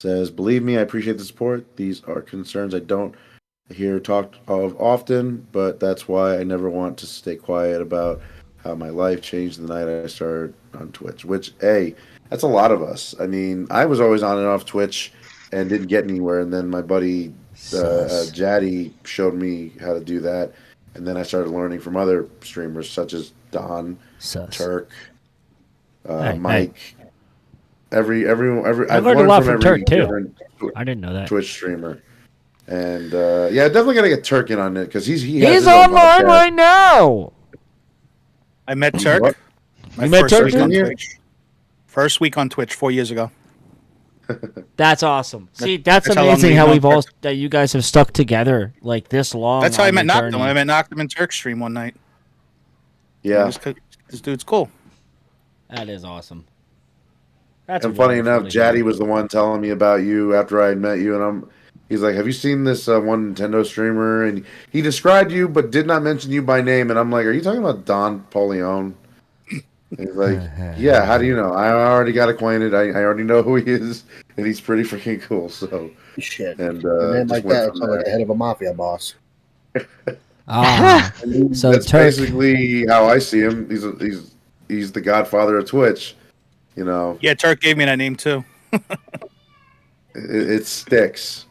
says, "Believe me, I appreciate the support. These are concerns I don't hear talked of often, but that's why I never want to stay quiet about how my life changed the night I started on Twitch." Which, hey, that's a lot of us. I mean, I was always on and off Twitch and didn't get anywhere, and then my buddy Sus. Jaddy showed me how to do that, and then I started learning from other streamers such as Don, Sus. Turk, Hey, Mike. Every I I've learned a learned lot from from every Turk, too. different I didn't know that. Twitch streamer. And yeah, definitely gotta get Turk in on it because he has He's his own online podcast. right now. I met Turk. What? My You met first Turk, week on didn't you? Twitch. First week on Twitch 4 years ago. That's awesome. See, that's That's how long amazing we've how known we've all Turk. that you guys have stuck together like this long. That's how I on met your Noctem. journey. I met Noctem and Turk stream one night. Yeah, This dude's cool. That is awesome. That's and funny wonderful enough, to hear. Jaddy was the one telling me about you after I had met you, and he's like, "Have you seen this one Nintendo streamer?" And he described you, but did not mention you by name. And I'm like, "Are you talking about Don Poleone?" And he's like, "Yeah, how do you know? I already got acquainted. I already know who he is, and he's pretty freaking cool." So, Shit. and A name just like went that from sounds like there. the head of a mafia boss. Ah, And so that's Turk. basically how I see him. He's the godfather of Twitch. Yeah, Turk gave me that name too. It sticks.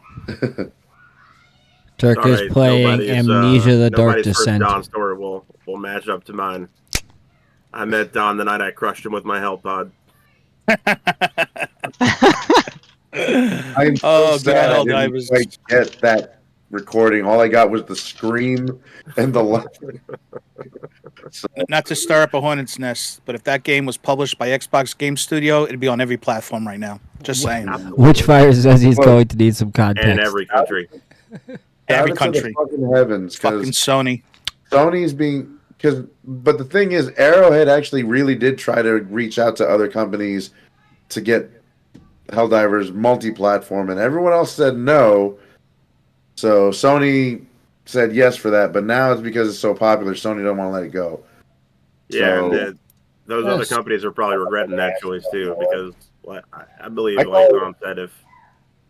Turk is Sorry, playing Amnesia: The Dark nobody's first Descent. Don story will match up to mine. I met Don the night I crushed him with my help pod. I'm so Oh, good sad I old didn't Divers. quite get that recording. All I got was the scream and the laugh. So, Not to stir up a hornet's nest, but if that game was published by Xbox Game Studio, it'd be on every platform right now. Just saying. Which fire says he's Look, going to need some And in context. every country. Every shout out to the country. fucking heavens, Fucking because Sony. Sony's being but the thing is, Arrowhead actually really did try to reach out to other companies to get Helldivers multi-platform, and everyone else said no. So Sony said yes for that, but now it's because it's so popular, Sony don't want to let it go. Yeah, and So those other companies are probably regretting that choice too, because I believe, I like call- Tom said, if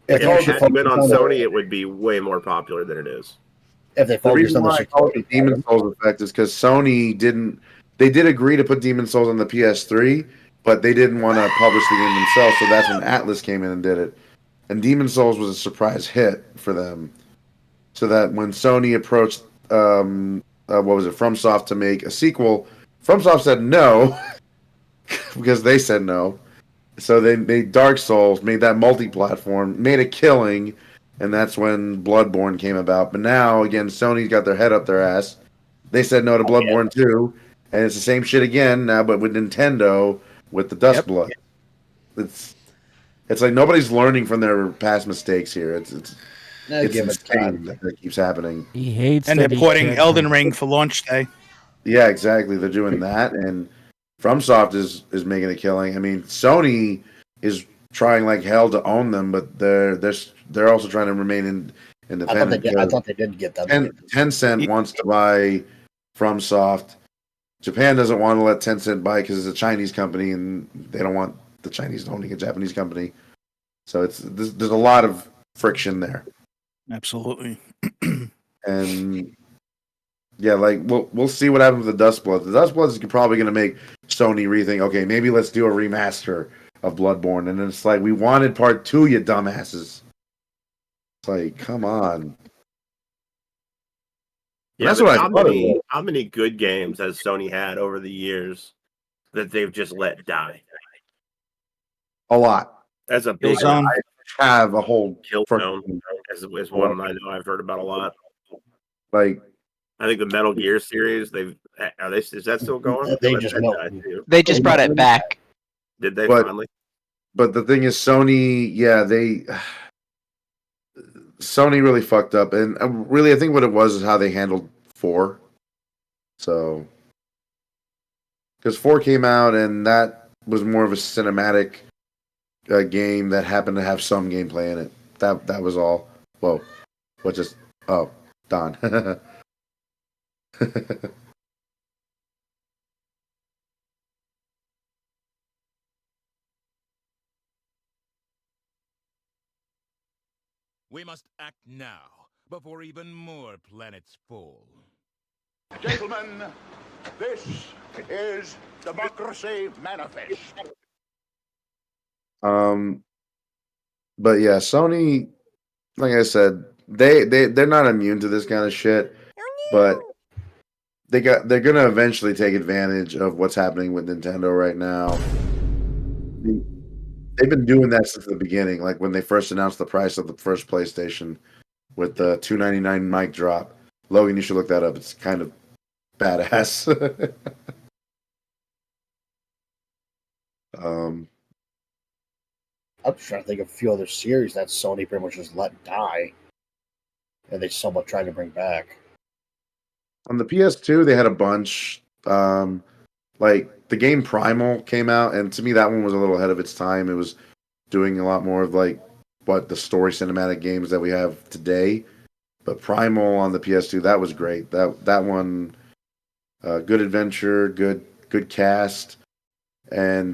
If it they hadn't been on focused on Sony, it would be way more popular than it is. if they the focused reason on the why I call it security, the Demon Souls effect is because Sony didn't. They did agree to put Demon Souls on the PS3, but they didn't want to publish the game themselves. So that's when Atlas came in and did it. And Demon Souls was a surprise hit for them. So that when Sony approached, what was it, FromSoft to make a sequel, FromSoft said no because they said no. So they made Dark Souls, made that multi-platform, made a killing, and that's when Bloodborne came about. But now, again, Sony's got their head up their ass. They said no to Bloodborne too, and it's the same shit again now, but with Nintendo with the Dustblood. It's like nobody's learning from their past mistakes here. It's give it insane time. that keeps happening. He hates And that they're he porting can't Elden help. Ring for launch day. Yeah, exactly. They're doing that, and FromSoft is making a killing. I mean, Sony is trying like hell to own them, but they're also trying to remain independent. I thought they did get them. Tencent wants to buy FromSoft. Japan doesn't want to let Tencent buy because it's a Chinese company, and they don't want the Chinese owning a Japanese company. So there's a lot of friction there, Absolutely. and yeah, like we'll see what happens with the Dustbloods. The Dustbloods is probably going to make Sony rethink. Okay, maybe let's do a remaster of Bloodborne, and then it's like we wanted part 2, you dumbasses. It's like, come on. Yeah, That's but what I thought it was. how many good games has Sony had over the years that they've just let die? A lot. That's a big Killzone. one. I have a whole Killzone freaking- is one I know I've heard about a lot. like I think the Metal Gear series. Is that still going? They Let just that milk. die too. They just brought it back. Did they But- finally? But the thing is, Sony really fucked up, and really, I think what it was is how they handled 4. So, because 4 came out, and that was more of a cinematic game that happened to have some gameplay in it. That was all. Whoa, what just? Oh, Don. We must act now, before even more planets fall. Gentlemen, this is Democracy Manifest. But yeah, Sony, like I said, they're not immune to this kind of shit, but they're gonna eventually take advantage of what's happening with Nintendo right now. They've been doing that since the beginning, like when they first announced the price of the first PlayStation with the $299 mic drop. Logan, you should look that up. It's kind of badass. um, I'm trying to think of a few other series that Sony pretty much just let die, and they somewhat tried to bring back. on the PS2, they had a bunch. Like the game Primal came out, and to me, that one was a little ahead of its time. It was doing a lot more of like what the story cinematic games that we have today. But Primal on the PS2, that was great. That one, good adventure, good cast, and they